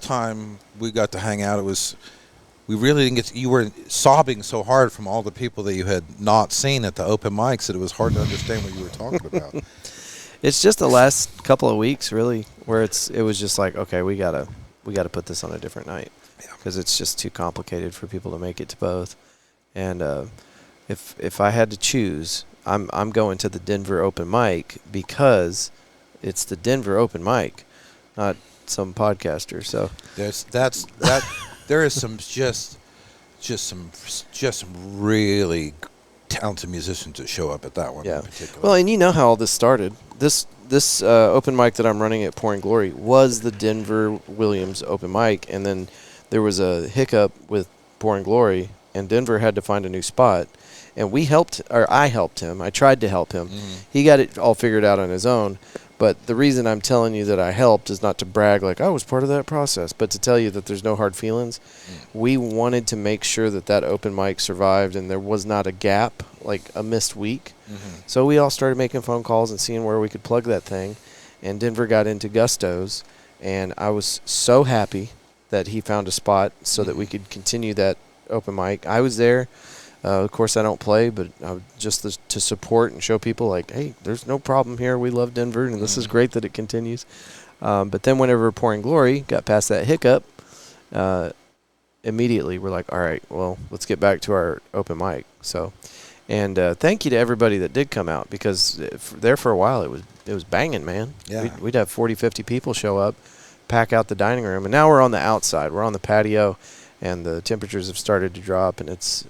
time we got to hang out, we really didn't get to, you were sobbing so hard from all the people that you had not seen at the open mics that it was hard to understand what you were talking about. It's just the last couple of weeks, really, where it was just like, okay, we gotta put this on a different night because it's just too complicated for people to make it to both. And if I had to choose, I'm going to the Denver open mic because it's the Denver open mic, not some podcaster. So there is some some really talented musicians that show up at that one in particular. Well, and you know how all this started. This open mic that I'm running at Pouring Glory was the Denver Williams open mic, and then there was a hiccup with Pouring Glory, and Denver had to find a new spot. And I helped him. I tried to help him. He got it all figured out on his own. But the reason I'm telling you that I helped is not to brag like I was part of that process, but to tell you that there's no hard feelings. We wanted to make sure that open mic survived and there was not a gap, like a missed week. So we all started making phone calls and seeing where we could plug that thing. And Denver got into Gusto's, and I was so happy that he found a spot so that we could continue that open mic. I was there. Of course, I don't play, but just to support and show people, like, hey, there's no problem here. We love Denver, and this is great that it continues. But then whenever Pouring Glory got past that hiccup, immediately we're like, all right, well, let's get back to our open mic. So, and thank you to everybody that did come out, because there for a while it was banging, man. Yeah. We'd have 40, 50 people show up, pack out the dining room, and now we're on the outside. We're on the patio. And the temperatures have started to drop, and it's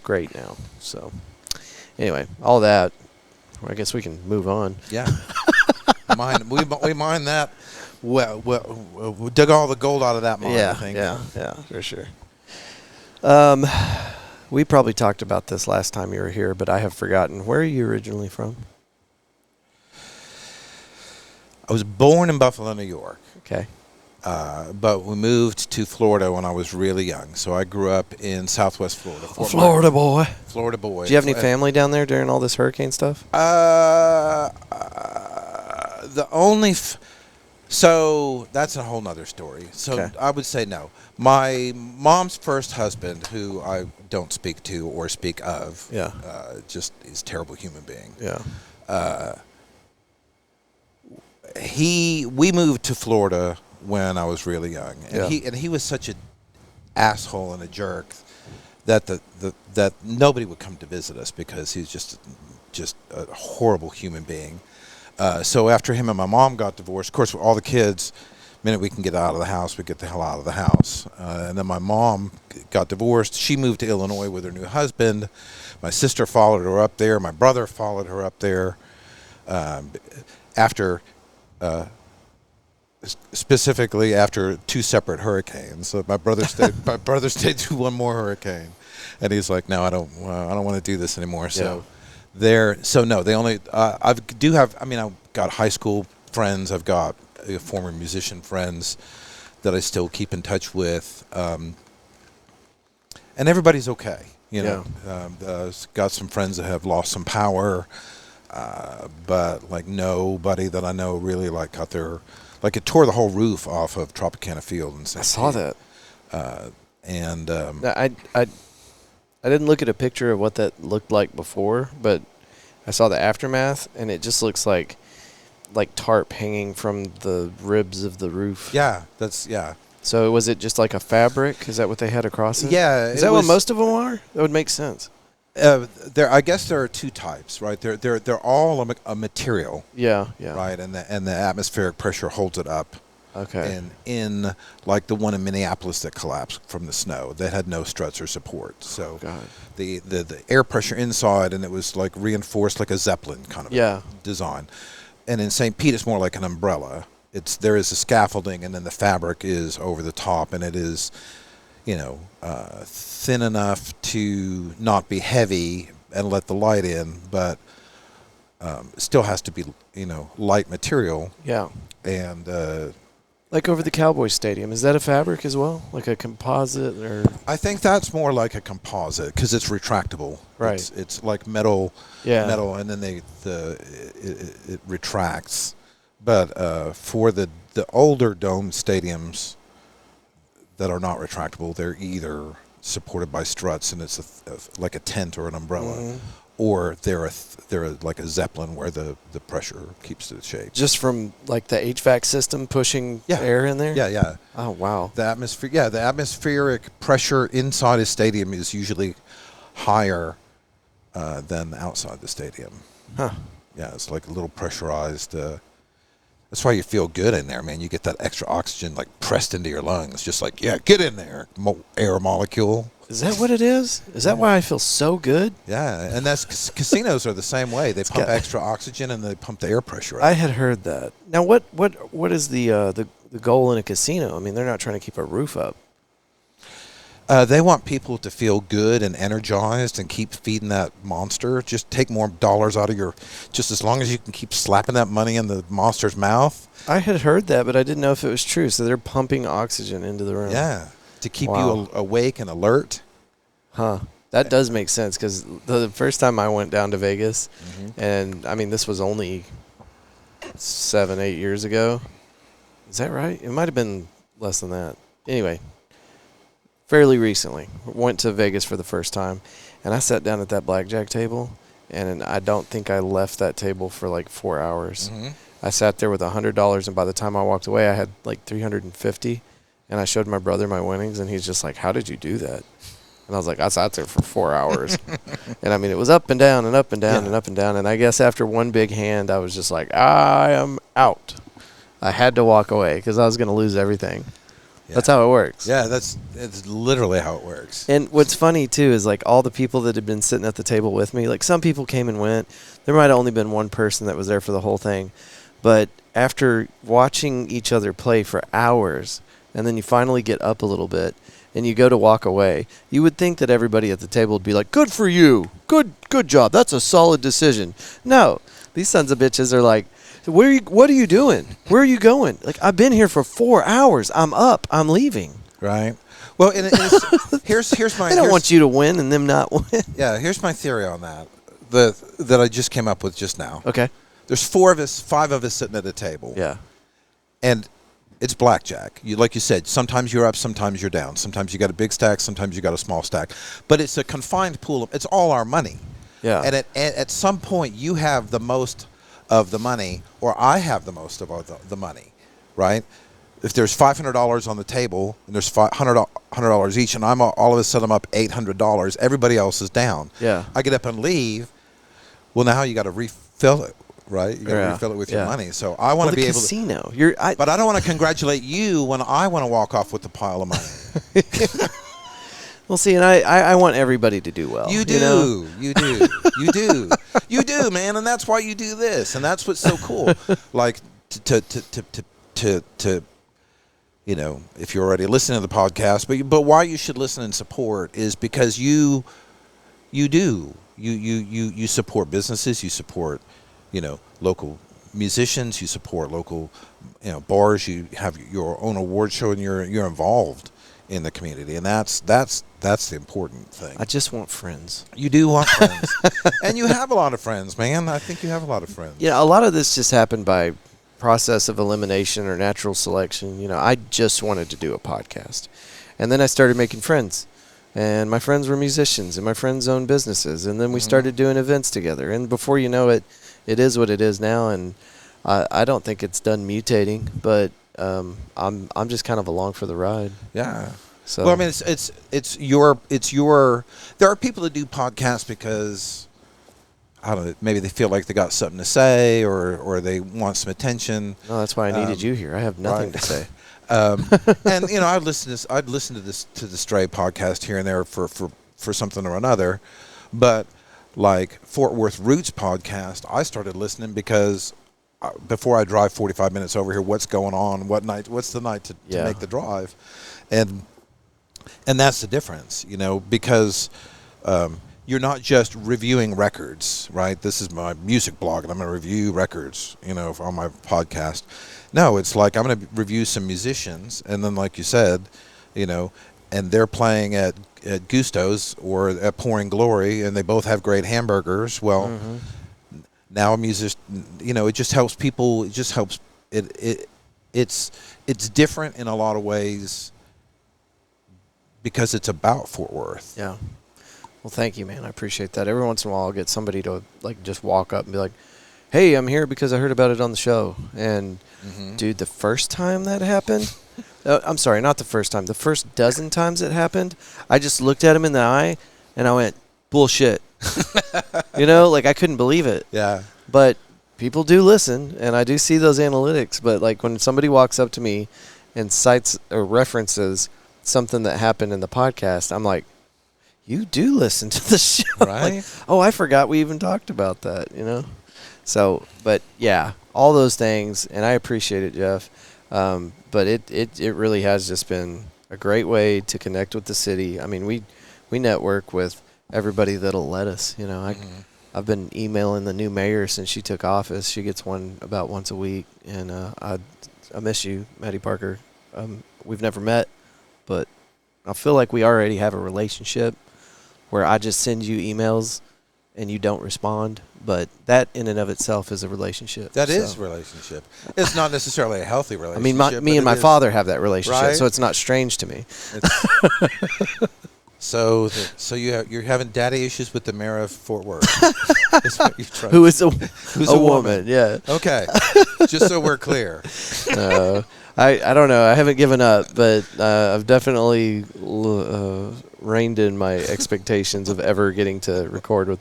great now. So, anyway, all that. I guess we can move on. Yeah, we mined that. Well, we dug all the gold out of that mine. I think. Yeah, for sure. We probably talked about this last time you were here, but I have forgotten. Where are you originally from? I was born in Buffalo, New York. Okay. But we moved to Florida when I was really young. So I grew up in Southwest Florida. Florida boy. Florida boy. Do you have any family down there during all this hurricane stuff? The only... so that's a whole nother story. So okay. I would say no. My mom's first husband, who I don't speak to or speak of, just is a terrible human being. Yeah. We moved to Florida when I was really young, and Yeah. he was such an asshole and a jerk that that nobody would come to visit us because he's just a horrible human being. So after him and my mom got divorced, of course, all the kids, the minute we can get out of the house, we get the hell out of the house. And then my mom got divorced. She moved to Illinois with her new husband. My sister followed her up there. My brother followed her up there. After, specifically after 2 separate hurricanes. So my brother stayed through one more hurricane, and he's like, "No, I don't want to do this anymore." So. I've got high school friends. I've got former musician friends that I still keep in touch with, and everybody's okay. Got some friends that have lost some power, but like nobody that I know really like got their, like it tore the whole roof off of Tropicana Field in St. I saw Pete. that. I I didn't look at a picture of what that looked like before, but I saw the aftermath, and it just looks like tarp hanging from the ribs of the roof. Yeah. So was it just like a fabric? Is that what they had across it? Yeah. Is that what most of them are? That would make sense. I guess there are 2 types, right? They're all a material, Yeah. right? And the atmospheric pressure holds it up. Okay. And in like the one in Minneapolis that collapsed from the snow, that had no struts or support. So God. the air pressure inside, and it was like reinforced like a Zeppelin kind of design. And in St. Pete, it's more like an umbrella. There is a scaffolding, and then the fabric is over the top, and it is, thin enough to not be heavy and let the light in, but still has to be, light material. Yeah. And like over the Cowboys Stadium, is that a fabric as well? Like a composite or? I think that's more like a composite because it's retractable. Right. It's like metal. Yeah. Metal, and then it retracts. But for the older dome stadiums that are not retractable, they're either supported by struts and it's like a tent or an umbrella, or they're like a Zeppelin where the pressure keeps the shape. Just from like the HVAC system pushing air in there? Yeah. Oh, wow. The atmospheric pressure inside a stadium is usually higher than outside the stadium. Huh. Yeah, it's like a little pressurized. That's why you feel good in there, man. You get that extra oxygen like pressed into your lungs. Just like, get in there, air molecule. Is that what it is? Is that why I feel so good? Yeah, and that's casinos are the same way. They pump extra oxygen and they pump the air pressure up. I had heard that. Now, what is the goal in a casino? I mean, they're not trying to keep a roof up. They want people to feel good and energized and keep feeding that monster. Just take more dollars out of just as long as you can keep slapping that money in the monster's mouth. I had heard that, but I didn't know if it was true. So they're pumping oxygen into the room. Yeah, to keep you awake and alert. Huh. That does make sense because the first time I went down to Vegas, and I mean, this was only 7-8 years ago. Is that right? It might have been less than that. Anyway. Fairly recently, went to Vegas for the first time, and I sat down at that blackjack table, and I don't think I left that table for like 4 hours. I sat there with $100, and by the time I walked away, I had like $350, and I showed my brother my winnings, and he's just like, "How did you do that?" And I was like, "I sat there for 4 hours," and I mean, it was up and down and up and down and up and down, and I guess after one big hand, I was just like, "I am out." I had to walk away because I was going to lose everything. Yeah. That's how it works. Yeah, it's literally how it works. And what's funny, too, is like all the people that had been sitting at the table with me, like some people came and went. There might have only been one person that was there for the whole thing. But after watching each other play for hours, and then you finally get up a little bit, and you go to walk away, you would think that everybody at the table would be like, "Good for you. Good job. That's a solid decision." No, these sons of bitches are like, what are you doing? Where are you going? Like, I've been here for 4 hours. I'm up. I'm leaving. Right. Well, here's my. I don't want you to win and them not win. Yeah. Here's my theory on that. That I just came up with just now. Okay. There's 5 of us sitting at a table. Yeah. And it's blackjack. Like you said, sometimes you're up, sometimes you're down. Sometimes you got a big stack, sometimes you got a small stack. But it's a confined pool. It's all our money. Yeah. And at some point, you have the most of the money, or I have the most of the money, right? if there's $500 on the table and there's $100 each, and I'm all of a sudden I'm up $800, everybody else is down. Yeah. I get up and leave. Well, now you got to refill it, right? You got to Yeah. refill it with Yeah. your money. So I want to be able to. Casino. But I don't want to congratulate you when I want to walk off with a pile of money. Well, see, and I want everybody to do well. You do, you do, man, and that's why you do this, and that's what's so cool. Like to if you're already listening to the podcast, but why you should listen and support is because you support businesses, you support local musicians, you support local bars, you have your own award show, and you're involved in the community, and that's the important thing. I just want friends. You do want friends, and you have a lot of friends, man. I think you have a lot of friends. Yeah, a lot of this just happened by process of elimination or natural selection. I just wanted to do a podcast, and then I started making friends, and my friends were musicians, and my friends owned businesses, and then we started doing events together, and before you know it, it is what it is now, and I don't think it's done mutating, but I'm just kind of along for the ride. Yeah. So Well, I mean, it's your. There are people that do podcasts because I don't know. Maybe they feel like they got something to say, or they want some attention. no, that's why I needed you here. I have nothing right. to say. And I'd listen to the Stray podcast here and there for something or another, but like Fort Worth Roots podcast, I started listening because before I drive 45 minutes over here, what's going on? What's the night to make the drive? And that's the difference, because you're not just reviewing records, right? This is my music blog, and I'm going to review records, on my podcast. No, it's like I'm going to review some musicians, and then, like you said, and they're playing at Gusto's or at Pouring Glory, and they both have great hamburgers. Well, now a musician, it just helps people. It just helps. It's different in a lot of ways because it's about Fort Worth. Yeah. Well, thank you, man. I appreciate that. Every once in a while, I'll get somebody to just walk up and be like, "Hey, I'm here because I heard about it on the show." And dude, the first time that happened, I'm sorry, not the first time. The first dozen times it happened, I just looked at him in the eye and I went, "Bullshit." I couldn't believe it. Yeah. But people do listen, and I do see those analytics. But like when somebody walks up to me and cites or references something that happened in the podcast, I'm like, you do listen to the show. Right. Like, oh, I forgot we even talked about that, So, but yeah, all those things, and I appreciate it, Jeff. But it really has just been a great way to connect with the city. I mean, we network with everybody that'll let us, I've been emailing the new mayor since she took office. She gets one about once a week, and I miss you, Maddie Parker. We've never met, but I feel like we already have a relationship where I just send you emails and you don't respond, but that in and of itself is a relationship. That is a relationship. It's not necessarily a healthy relationship. I mean, me and my father have that relationship, right? so it's not strange to me. So you're having daddy issues with the mayor of Fort Worth. Who's a woman, yeah. Okay, just so we're clear. I don't know. I haven't given up, but I've definitely reined in my expectations of ever getting to record with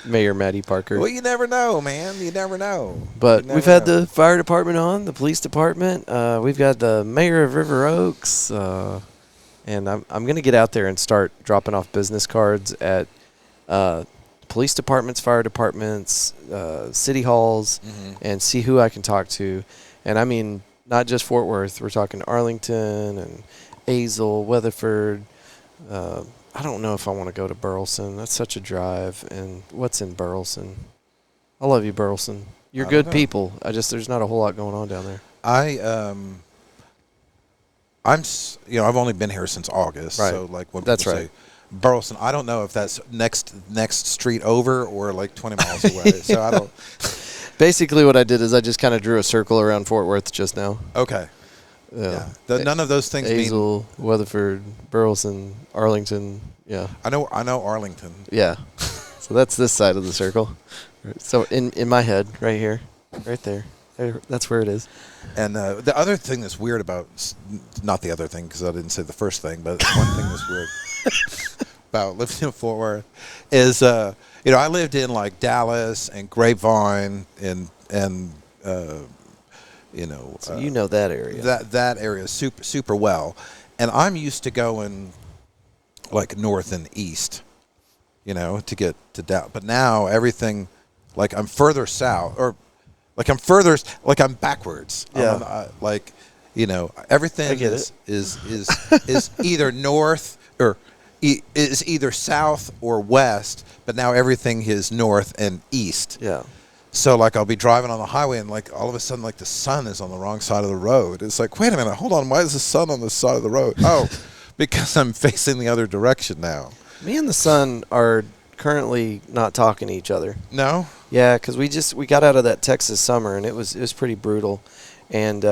Mayor Maddie Parker. Well, you never know, man. You never know. But we've had the fire department on, the police department. We've got the mayor of River Oaks. And I'm going to get out there and start dropping off business cards at police departments, fire departments, city halls, and see who I can talk to. And I mean, not just Fort Worth. We're talking Arlington and Azle, Weatherford. I don't know if I want to go to Burleson. That's such a drive. And what's in Burleson? I love you, Burleson. You're good people. There's not a whole lot going on down there. I've only been here since August, right. So like when that's people right. say Burleson, I don't know if that's next street over or like 20 miles away. So I don't. Basically, what I did is I just kind of drew a circle around Fort Worth just now. Okay. Yeah. None of those things Azle, Weatherford, Burleson, Arlington. Yeah. I know Arlington. Yeah. So that's this side of the circle. So in my head, right here, right there. That's where it is. And the other thing that's weird about, not the other thing because I didn't say the first thing, but one thing that's weird about living in Fort Worth is, I lived in like Dallas and Grapevine and So you know that area. that area super well, and I'm used to going like north and east, to get to Dallas. But now everything, like I'm further south, or like I'm backwards. Yeah. Everything I get is either north or is either south or west. But now everything is north and east. Yeah. So like I'll be driving on the highway and like all of a sudden like the sun is on the wrong side of the road. It's like, wait a minute, hold on, why is the sun on this side of the road? Oh, because I'm facing the other direction now. Me and the sun are currently not talking to each other. No? Yeah, because we got out of that Texas summer and it was pretty brutal, and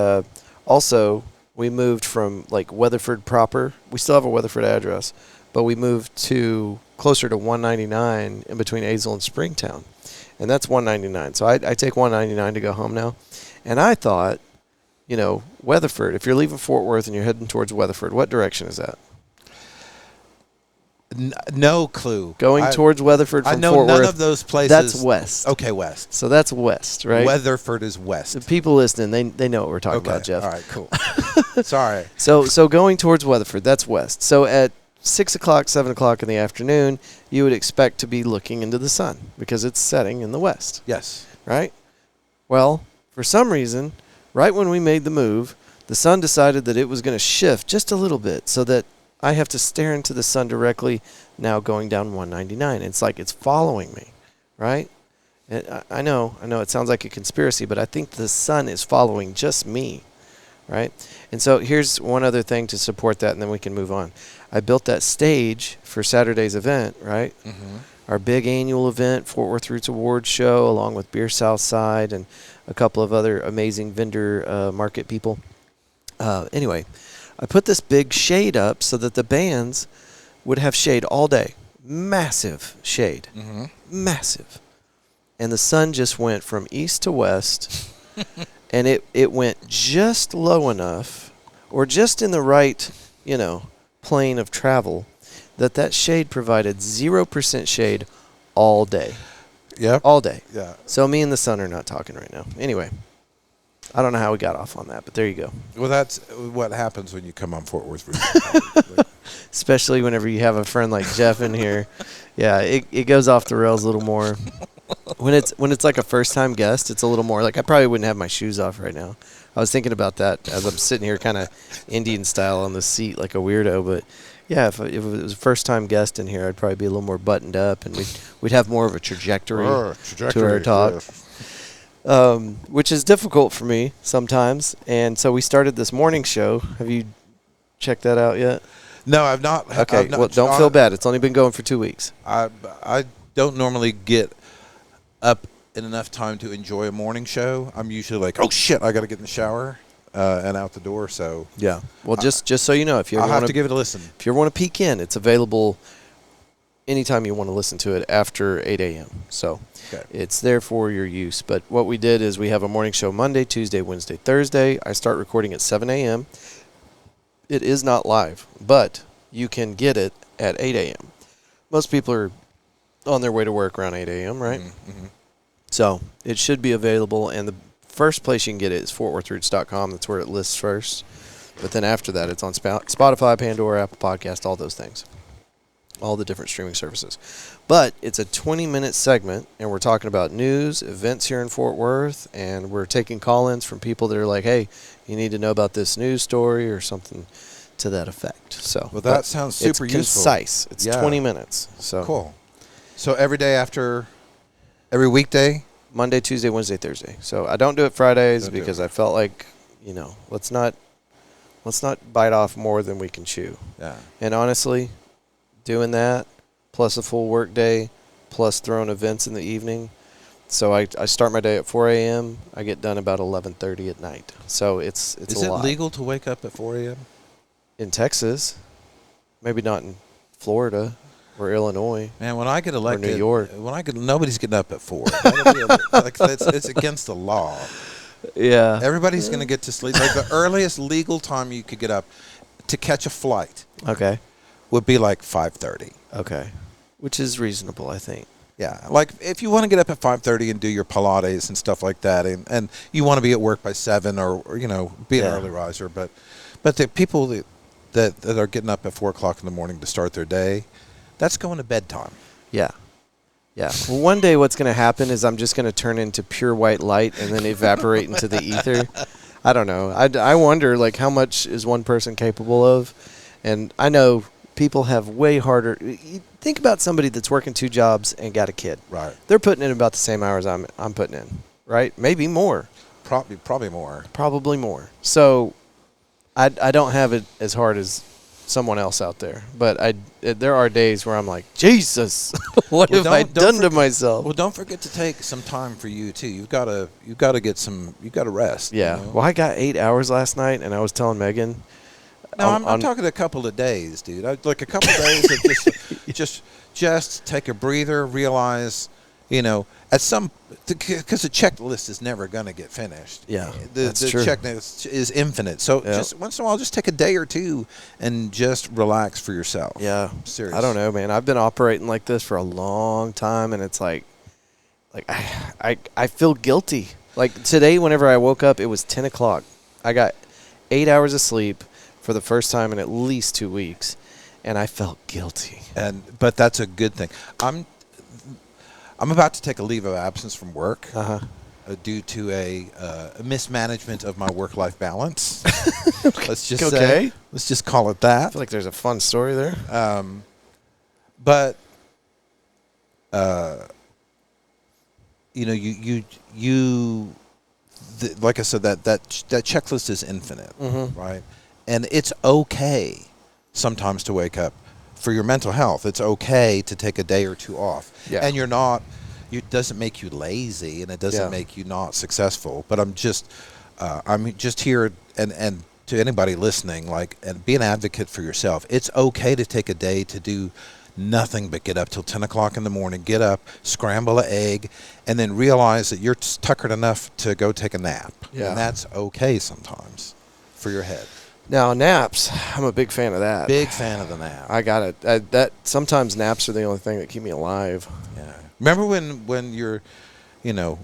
also we moved from like Weatherford proper. We still have a Weatherford address, but we moved to closer to 199 in between Azle and Springtown. And that's 199. So I take 199 to go home now. And I thought, Weatherford, if you're leaving Fort Worth and you're heading towards Weatherford, what direction is that? No clue. Going towards Weatherford from I know Fort none Worth, of those places. that's west. Okay, west. So that's west, right? Weatherford is west. The people listening, they know what we're talking about, Jeff. All right, cool. Sorry. So going towards Weatherford, that's west. So at 6 o'clock, 7 o'clock in the afternoon, you would expect to be looking into the sun because it's setting in the west. Yes. Right? Well, for some reason, right when we made the move, the sun decided that it was going to shift just a little bit so that I have to stare into the sun directly now going down 199. It's like it's following me, right? And I know it sounds like a conspiracy, but I think the sun is following just me, right? And so here's one other thing to support that, and then we can move on. I built that stage for Saturday's event, right? Mm-hmm. Our big annual event, Fort Worth Roots Awards show, along with Beer Southside and a couple of other amazing vendor market people. Anyway, I put this big shade up so that the bands would have shade all day. Massive shade. Mm-hmm. Massive. And the sun just went from east to west, and it went just low enough, or just in the right, plane of travel, that shade provided 0% shade all day. Yep. All day. Yeah. So me and the sun are not talking right now. Anyway, I don't know how we got off on that, but there you go. Well, that's what happens when you come on Fort Worth Roots. Especially whenever you have a friend like Jeff in here. Yeah, it goes off the rails a little more. When it's like a first-time guest, it's a little more like I probably wouldn't have my shoes off right now. I was thinking about that as I'm sitting here kind of Indian style on the seat like a weirdo. But, yeah, if it was a first-time guest in here, I'd probably be a little more buttoned up, and we'd have more of a trajectory to our talk. Yes. Which is difficult for me sometimes. And so we started this morning show. Have you checked that out yet? No, I've not. Okay, I've not, well, don't feel bad. It's only been going for 2 weeks. I don't normally get up in enough time to enjoy a morning show. I'm usually like, oh, shit, I got to get in the shower and out the door. So yeah. Well, just so you know, if you I'll want have to give it a listen. If you want to peek in, it's available anytime you want to listen to it after 8 a.m. So it's there for your use. But what we did is we have a morning show Monday, Tuesday, Wednesday, Thursday. I start recording at 7 a.m. It is not live, but you can get it at 8 a.m. Most people are on their way to work around 8 a.m., right? Mm-hmm. So it should be available, and the first place you can get it is fortworthroots.com. That's where it lists first. But then after that, it's on Spotify, Pandora, Apple Podcast, all those things. All the different streaming services. But it's a 20-minute segment, and we're talking about news, events here in Fort Worth, and we're taking call-ins from people that are like, hey, you need to know about this news story or something to that effect. So, well, that sounds super it's useful. Concise. It's 20 minutes. So cool. So every weekday? Monday, Tuesday, Wednesday, Thursday. So I don't do it Fridays because I felt like, let's not bite off more than we can chew. Yeah. And honestly, doing that, plus a full work day, plus throwing events in the evening. So I start my day at 4 a.m. I get done about 11:30 at night. So it's a lot. Is it legal to wake up at 4 a.m.? In Texas, maybe not in Florida or Illinois. Man, when I get elected, or New York, nobody's getting up at 4. It's against the law. Yeah. Everybody's going to get to sleep. Like the earliest legal time you could get up to catch a flight Okay. would be like 5:30. Okay. Which is reasonable, I think. Yeah, like if you want to get up at 5:30 and do your Pilates and stuff like that, and you want to be at work by 7 or you know be an Yeah. early riser, but the people that are getting up at 4 o'clock in the morning to start their day, that's going to bedtime. Yeah. Yeah. Well, one day what's going to happen is I'm just going to turn into pure white light and then evaporate into the ether. I don't know. I wonder, like, how much is one person capable of? And I know people have way harder. Think about somebody that's working 2 jobs and got a kid. Right. They're putting in about the same hours I'm putting in, right? Maybe more. Probably more. Probably more. So I don't have it as hard as someone else out there, but there are days where I'm like, Jesus, what have I done to myself? Well, don't forget to take some time for you too. You've got to get some. You've got to rest. Yeah. You know? Well, I got 8 hours last night, and I was telling Megan. No, I'm talking a couple of days, dude. Like a couple of days of just take a breather. Realize, you know, because the checklist is never going to get finished. Yeah, the that's true. checklist is infinite. So just once in a while, just take a day or two and just relax for yourself. Yeah, serious. I don't know, man. I've been operating like this for a long time, and it's like I feel guilty. Like today, whenever I woke up, it was 10 o'clock. I got 8 hours of sleep for the first time in at least 2 weeks, and I felt guilty. But that's a good thing. I'm about to take a leave of absence from work due to a mismanagement of my work-life balance. Let's just say. Let's just call it I that. feel like there's a fun story there. But you know, like I said, that checklist is infinite, right? And it's okay sometimes to wake up for your mental health. It's okay to take a day or two off, and it doesn't make you lazy, and it doesn't make you not successful. But I'm just here, and to anybody listening, like, and be an advocate for yourself. It's okay to take a day to do nothing but get up till 10 o'clock in the morning, get up, scramble an egg, and then realize that you're tuckered enough to go take a nap. Yeah. And that's okay sometimes for your head. Now, naps, I'm a big fan of that. Big fan of the nap. I got it. That sometimes naps are the only thing that keep me alive. Yeah. Remember when you're, you know,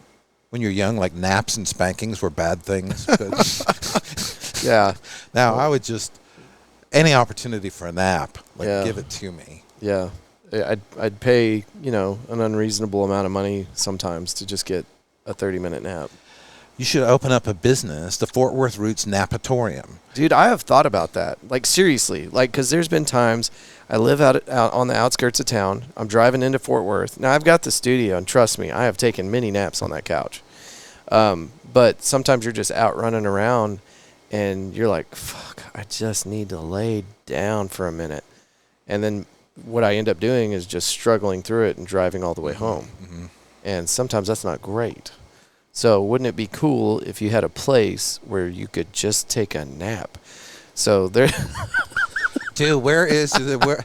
when you're young, like naps and spankings were bad things? Yeah. Now I would just, any opportunity for a nap, like Yeah. give it to me. Yeah. I'd pay, you know, an unreasonable amount of money sometimes to just get a 30-minute nap. You should open up a business, the Fort Worth Roots Napatorium. Dude, I have thought about that. Like, seriously. Like, because there's been times I live out on the outskirts of town. I'm driving into Fort Worth. Now, I've got the studio, and trust me, I have taken many naps on that couch. But sometimes you're just out running around, and you're like, fuck, I just need to lay down for a minute. And then what I end up doing is just struggling through it and driving all the way home. Mm-hmm. And sometimes that's not great. So wouldn't it be cool if you had a place where you could just take a nap? So there. Dude, where is there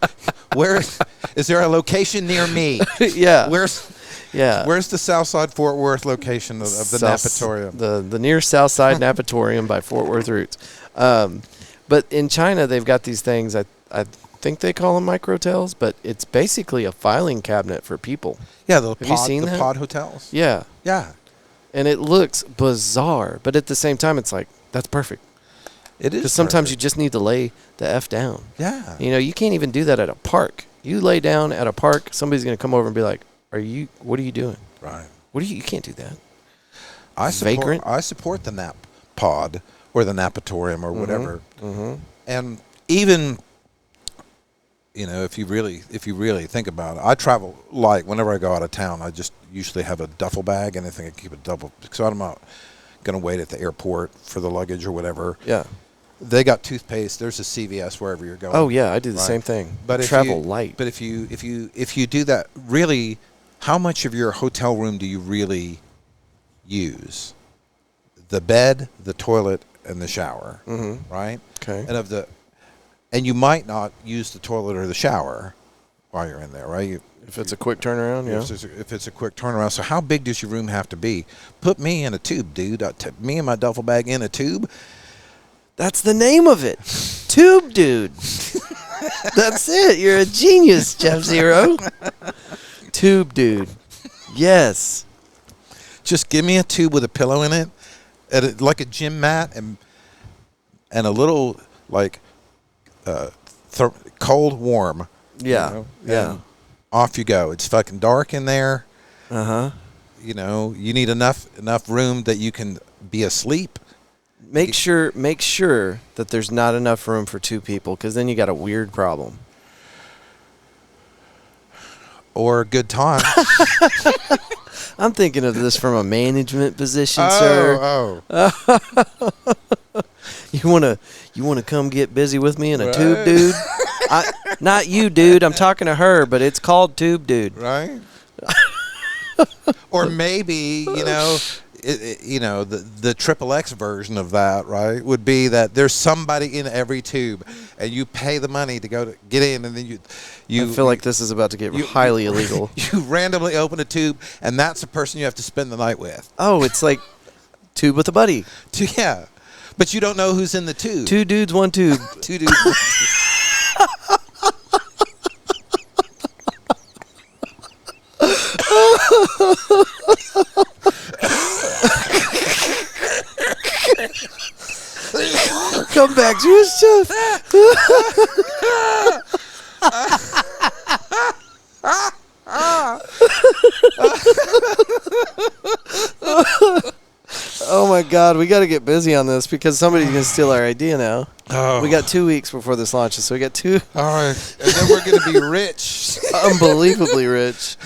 a location near me? Yeah. Where's the Southside Fort Worth location of the Napatorium? The near Southside Napatorium by Fort Worth Roots. But in China, they've got these things. I think they call them microtels, but it's basically a filing cabinet for people. Yeah, Have you seen that? pod hotels. Yeah. Yeah. And it looks bizarre, but at the same time, it's like, that's perfect. It is. Because sometimes you perfect. just need to lay the F down. Yeah. You know, you can't even do that at a park. You lay down at a park, somebody's going to come over and be like, what are you doing? Right. You can't do that. I Vagrant? support the Nap Pod or the Napatorium or whatever. Mm-hmm. And even, you know, if you really think about it, I travel light. Whenever I go out of town, I just usually have a duffel bag, and I think I keep a double, so I'm not going to wait at the airport for the luggage or whatever. Yeah. They got toothpaste. There's a CVS wherever you're going. Oh yeah, I do the Right. same thing. But travel light. But if you do that, really, how much of your hotel room do you really use? The bed, the toilet, and the shower. Mm-hmm. Right. Okay. And you might not use the toilet or the shower, while you're in there, right? If it's a quick turnaround, yeah. If it's a quick turnaround. So how big does your room have to be? Put me in a tube, dude. Me and my duffel bag in a tube. That's the name of it. Tube Dude. That's it. You're a genius, Jeff Zero. Tube Dude. Yes. Just give me a tube with a pillow in it, like a gym mat, and a little like cold warm. Yeah. You know? Yeah. And off you go. It's fucking dark in there. Uh-huh. You know, you need enough room that you can be asleep. Make sure that there's not enough room for 2 people, because then you got a weird problem. Or a good time. I'm thinking of this from a management position, sir. You wanna come get busy with me in a tube, dude? Not you, dude. I'm talking to her, but it's called Tube Dude. Right? Or maybe, the XXX version of that, right, would be that there's somebody in every tube, and you pay the money to get in, and then you I feel like this is about to get highly illegal. You randomly open a tube, and that's the person you have to spend the night with. Oh, it's like tube with a buddy. Yeah, but you don't know who's in the tube. 2 dudes, 1 tube. 2 dudes. 1 tube. Come back to his stuff. Oh my God, we got to get busy on this because somebody's gonna steal our idea now. Oh. We got 2 weeks before this launches, so we got 2. All right, and then we're gonna be rich, Unbelievably rich.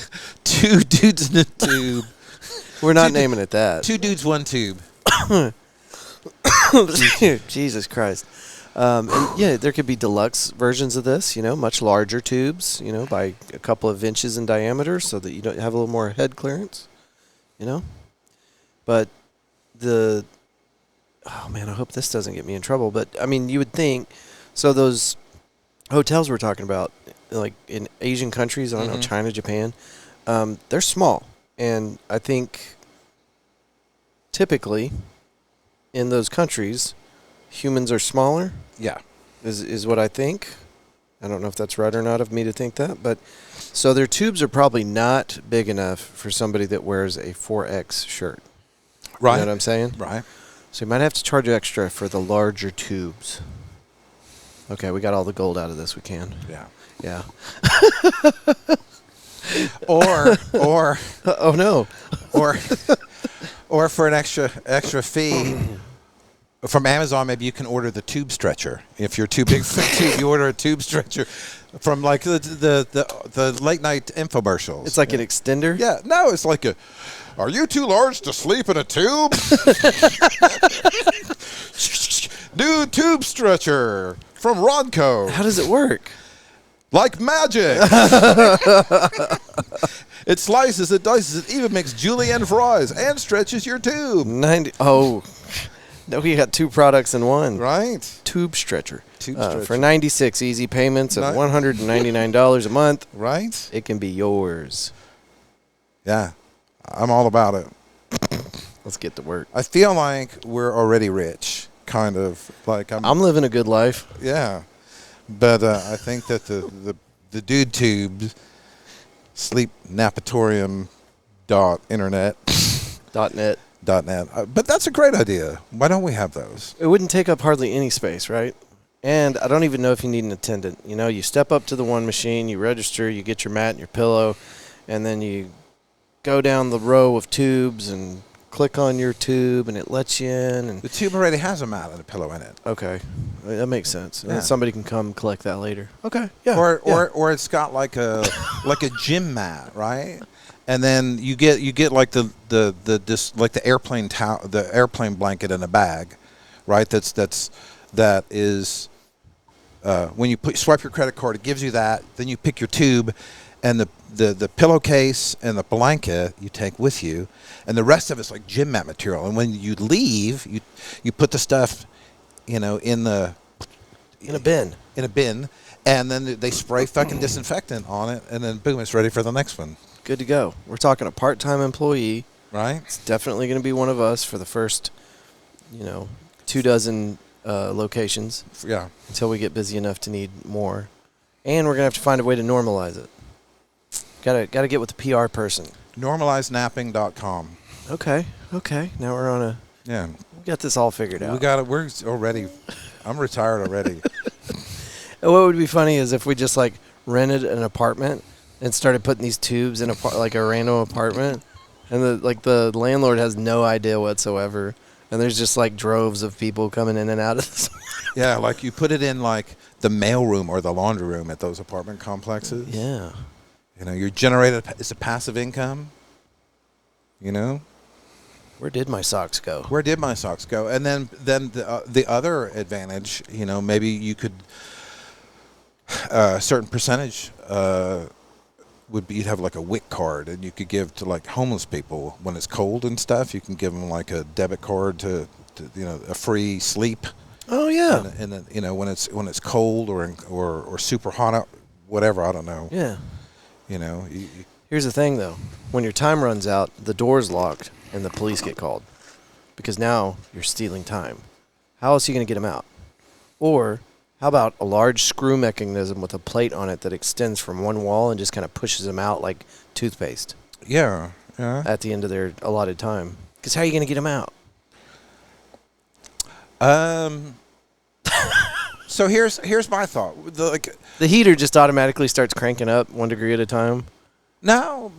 2 dudes in a tube. We're not naming it that. 2 dudes, 1 tube. Jesus Christ. And yeah, there could be deluxe versions of this, much larger tubes, by a couple of inches in diameter so that you don't have a little more head clearance, But oh man, I hope this doesn't get me in trouble. But I mean, you would think, so those hotels we're talking about, like in Asian countries, I don't know, China, Japan, they're small. And I think typically in those countries, humans are smaller. Yeah. Is what I think. I don't know if that's right or not of me to think that. But so their tubes are probably not big enough for somebody that wears a 4X shirt. Right. You know what I'm saying? Right. So you might have to charge extra for the larger tubes. Okay, we got all the gold out of this we can. Yeah. Yeah. Or Oh no. or for an extra fee from Amazon, maybe you can order the tube stretcher. If you're too big for a tube, you order a tube stretcher from like the late night infomercials. It's like an extender? Yeah. No, it's like are you too large to sleep in a tube? New tube stretcher from Rodco. How does it work? Like magic. It slices, it dices, it even makes julienne fries and stretches your tube. 90. Oh. No, we got 2 products in one. Right. Tube stretcher. Tube stretcher. For 96 easy payments of $199 a month. Right. It can be yours. Yeah. I'm all about it. Let's get to work. I feel like we're already rich, kind of. Like I'm living a good life. Yeah. But I think that the dude tubes, sleep napatorium .internet. .net. .net. But that's a great idea. Why don't we have those? It wouldn't take up hardly any space, right? And I don't even know if you need an attendant. You step up to the one machine, you register, you get your mat and your pillow, and then you go down the row of tubes and click on your tube, and it lets you in. And The tube already has a mat and a pillow in it. okay, that makes sense. And Yeah. then somebody can come collect that later. Okay, yeah. Or it's got like a gym mat, right? And then you get like the airplane the airplane blanket in a bag, right? That is when you swipe your credit card, it gives you that. Then you pick your tube, and the pillowcase and the blanket you take with you, and the rest of it's like gym mat material. And when you leave, you put the stuff, in a in a bin. And then they spray fucking disinfectant on it, and then boom, it's ready for the next one. Good to go. We're talking a part-time employee. Right? It's definitely going to be one of us for the first, 24 locations. Yeah. Until we get busy enough to need more. And we're going to have to find a way to normalize it. Gotta get with the PR person. Normalizenapping.com. Okay. Now we're on a... Yeah. We got this all figured out. We got it. We're already... I'm retired already. And what would be funny is if we just, rented an apartment and started putting these tubes in a random apartment, and the landlord has no idea whatsoever, and there's just, droves of people coming in and out of this. Yeah, you put it in, the mail room or the laundry room at those apartment complexes. Yeah. You're generated as a passive income. Where did my socks go? Where did my socks go? And then the other advantage, maybe you could a certain percentage would be you'd have a WIC card, and you could give to homeless people when it's cold and stuff. You can give them a debit card to a free sleep. Oh yeah. And then when it's cold or super hot out, whatever, I don't know. Yeah. Here's the thing though, when your time runs out, the door's locked and the police get called because now you're stealing time. How else are you going to get them out? Or how about a large screw mechanism with a plate on it that extends from one wall and just kind of pushes them out like toothpaste? Yeah. At the end of their allotted time. Because how are you going to get them out? So here's my thought. The heater just automatically starts cranking up 1 degree at a time. No.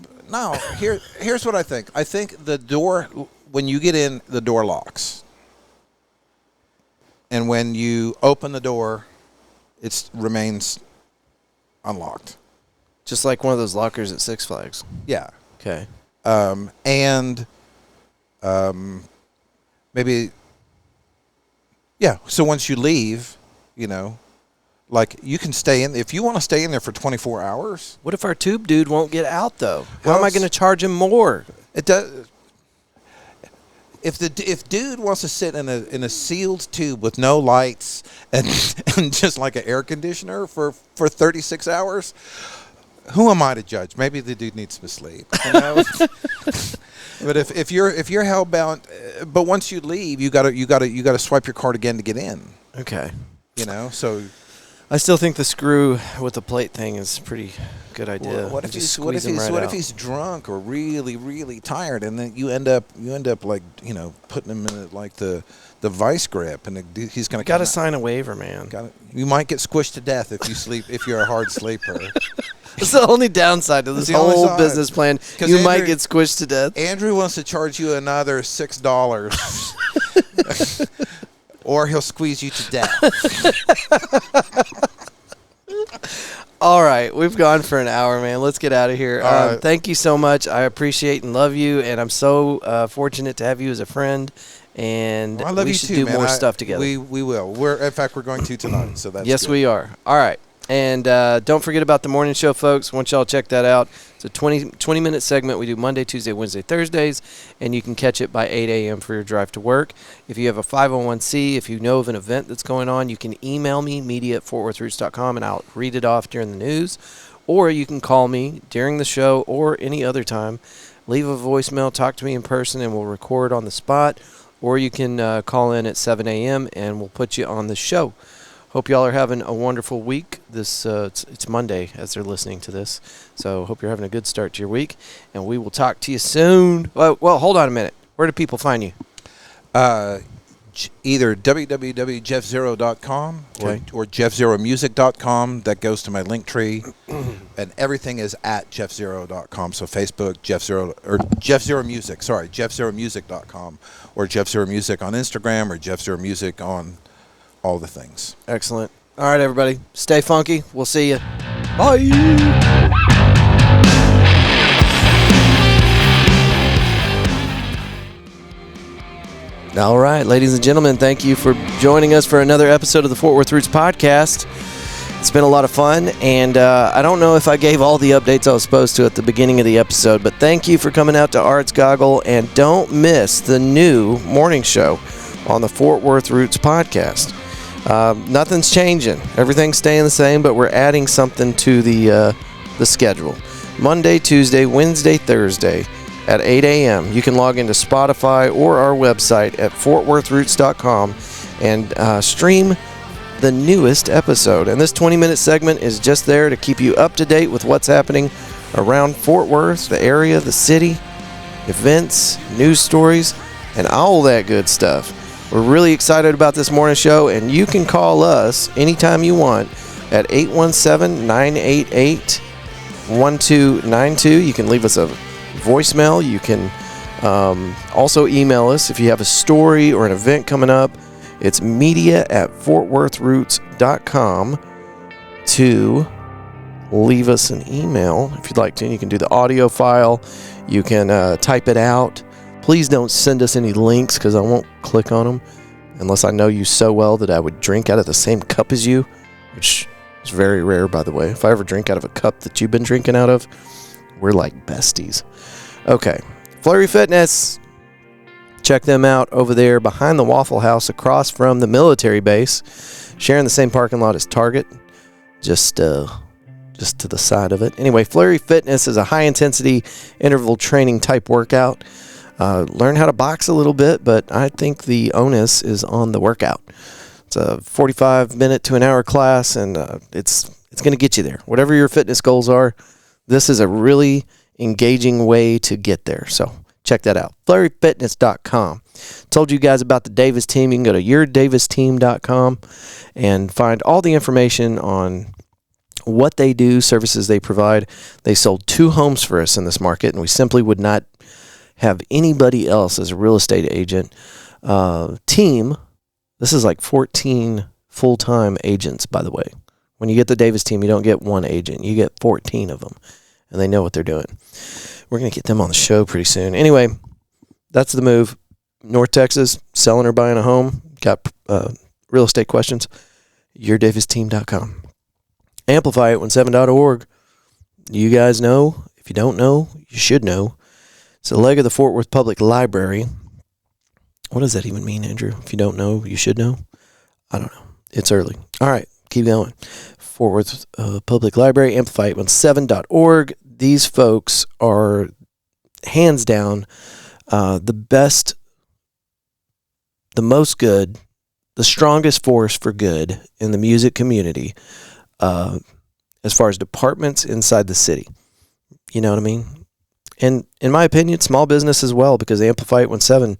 Here's what I think. I think the door, when you get in, the door locks. And when you open the door, it remains unlocked. Just like one of those lockers at Six Flags. Yeah. Okay. Maybe, yeah. So once you leave, you can stay in. If you want to stay in there for 24 hours. What if our tube dude won't get out, though? How am I going to charge him more? It does. If dude wants to sit in a sealed tube with no lights and just like an air conditioner for 36 hours, who am I to judge? Maybe the dude needs some sleep. But if you're hellbound, but once you leave, you gotta swipe your card again to get in. Okay. So I still think the screw with the plate thing is a pretty good idea. Well, what if he's drunk or really, really tired, and then you end up putting him in the vice grip, and he's gonna gotta sign a waiver, man. You might get squished to death if you're a hard sleeper. That's the only downside to this whole business plan. You might get squished to death. Andrew wants to charge you another $6. Or he'll squeeze you to death. All right. We've gone for an hour, man. Let's get out of here. Thank you so much. I appreciate and love you, and I'm so fortunate to have you as a friend. And I love we you should too, do more stuff together. We will. In fact, we're going to tonight. So that's yes, good. we are. All right. And don't forget about the morning show, folks. Once y'all check that out, it's a 20-minute segment. We do Monday, Tuesday, Wednesday, Thursdays, and you can catch it by 8 a.m. for your drive to work. If you have a 501c, if you know of an event that's going on, you can email me, media@fortworthroots.com, and I'll read it off during the news. Or you can call me during the show or any other time. Leave a voicemail, talk to me in person, and we'll record on the spot. Or you can call in at 7 a.m., and we'll put you on the show. Hope y'all are having a wonderful week. It's Monday as they're listening to this. So hope you're having a good start to your week. And we will talk to you soon. Well, hold on a minute. Where do people find you? Either www.jeffzero.com or jeffzeromusic.com. That goes to my link tree. And everything is at jeffzero.com. So Facebook, Jeff Zero, or Jeff Zero Music. Sorry, jeffzeromusic.com. Or Jeff Zero Music on Instagram or Jeff Zero Music on all the things. Excellent. All right, everybody. Stay funky. We'll see you. Bye. All right, ladies and gentlemen, thank you for joining us for another episode of the Fort Worth Roots podcast. It's been a lot of fun, and I don't know if I gave all the updates I was supposed to at the beginning of the episode, but thank you for coming out to Arts Goggle, and don't miss the new morning show on the Fort Worth Roots podcast. Nothing's changing. Everything's staying the same, but we're adding something to the schedule. Monday, Tuesday, Wednesday, Thursday at 8 a.m. You can log into Spotify or our website at fortworthroots.com and stream the newest episode. And this 20-minute segment is just there to keep you up to date with what's happening around Fort Worth, the area, the city, events, news stories, and all that good stuff. We're really excited about this morning show, and you can call us anytime you want at 817-988-1292. You can leave us a voicemail. You can also email us if you have a story or an event coming up. It's media@fortworthroots.com to leave us an email if you'd like to. You can do the audio file. You can type it out. Please don't send us any links because I won't click on them unless I know you so well that I would drink out of the same cup as you, which is very rare, by the way. If I ever drink out of a cup that you've been drinking out of, we're like besties. Okay, Flurry Fitness. Check them out over there behind the Waffle House across from the military base, sharing the same parking lot as Target, just to the side of it. Anyway, Flurry Fitness is a high-intensity interval training type workout. Learn how to box a little bit, but I think the onus is on the workout. It's a 45-minute to an hour class, and it's going to get you there. Whatever your fitness goals are, this is a really engaging way to get there. So check that out. FlurryFitness.com. Told you guys about the Davis team. You can go to yourdavisteam.com and find all the information on what they do, services they provide. They sold 2 homes for us in this market, and we simply would not have anybody else as a real estate agent. Team, this is like 14 full-time agents, by the way. When you get the Davis team, you don't get one agent. You get 14 of them, and they know what they're doing. We're going to get them on the show pretty soon. Anyway, that's the move. North Texas, selling or buying a home. Got real estate questions? yourdavisteam.com. Amplify817.org. You guys know. If you don't know, you should know. It's a leg of the Fort Worth Public Library. What does that even mean, Andrew? If you don't know, you should know. I don't know. It's early. All right, keep going. Fort Worth Public Library, Amplify817.org. These folks are hands down the best, the most good, the strongest force for good in the music community as far as departments inside the city. You know what I mean? And in my opinion, small business as well, because Amplify817,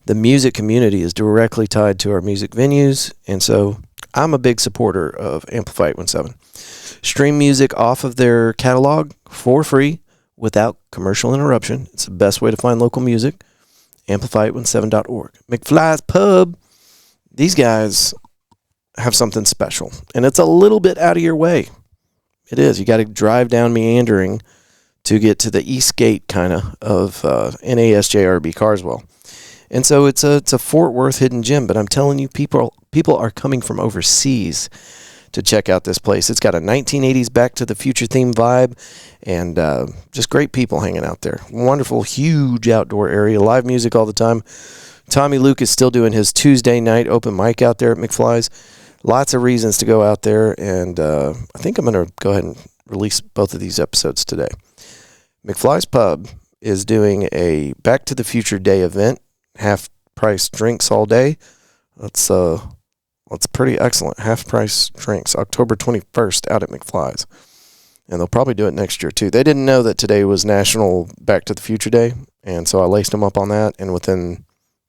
the music community is directly tied to our music venues. And so I'm a big supporter of Amplify817. Stream music off of their catalog for free without commercial interruption. It's the best way to find local music. Amplify817.org. McFly's Pub. These guys have something special, and it's a little bit out of your way. It is. You got to drive down Meandering to get to the east gate kind of NASJRB Carswell. And so it's a Fort Worth hidden gem, but I'm telling you, people are coming from overseas to check out this place. It's got a 1980s Back to the Future theme vibe, and just great people hanging out there. Wonderful, huge outdoor area, live music all the time. Tommy Luke is still doing his Tuesday night open mic out there at McFly's. Lots of reasons to go out there, and I think I'm going to go ahead and release both of these episodes today. McFly's Pub is doing a Back to the Future Day event, half-price drinks all day. That's pretty excellent. Half-price drinks, October 21st out at McFly's. And they'll probably do it next year, too. They didn't know that today was National Back to the Future Day, and so I laced them up on that, and within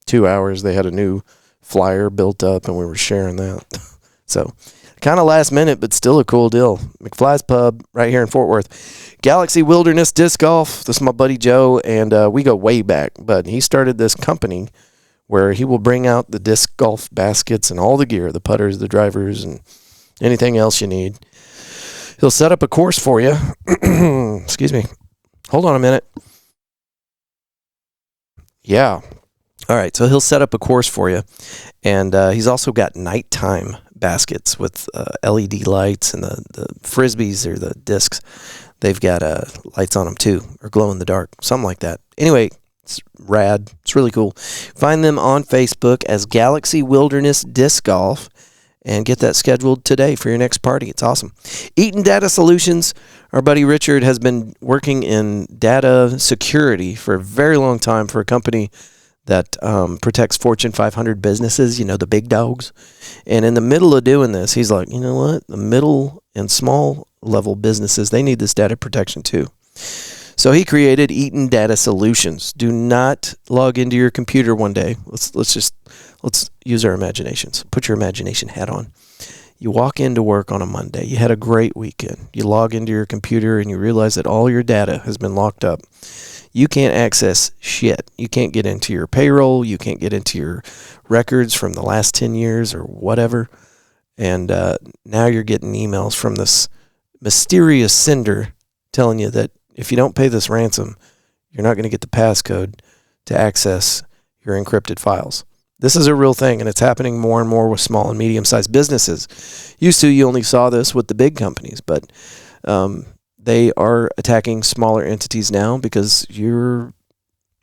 2 hours, they had a new flyer built up, and we were sharing that. So, kind of last minute, but still a cool deal. McFly's Pub right here in Fort Worth. Galaxy Wilderness Disc Golf. This is my buddy Joe, and we go way back. But he started this company where he will bring out the disc golf baskets and all the gear, the putters, the drivers, and anything else you need. He'll set up a course for you. Excuse me. Hold on a minute. Yeah. All right, so he'll set up a course for you, and he's also got nighttime baskets with LED lights, and the Frisbees or the discs, they've got lights on them too, or glow in the dark, something like that. Anyway, it's rad. It's really cool. Find them on Facebook as Galaxy Wilderness Disc Golf, and get that scheduled today for your next party. It's awesome. Eaton Data Solutions. Our buddy Richard has been working in data security for a very long time for a company that protects Fortune 500 businesses, the big dogs. And in the middle of doing this, he's like, you know what? The middle and small level businesses, they need this data protection too. So he created Eaton Data Solutions. Do not log into your computer one day. Let's use our imaginations. Put your imagination hat on. You walk into work on a Monday. You had a great weekend. You log into your computer and you realize that all your data has been locked up. You can't access shit. You can't get into your payroll. You can't get into your records from the last 10 years or whatever. And now you're getting emails from this mysterious sender telling you that if you don't pay this ransom, you're not going to get the passcode to access your encrypted files. This is a real thing, and it's happening more and more with small and medium-sized businesses. Used to, you only saw this with the big companies, but they are attacking smaller entities now because you're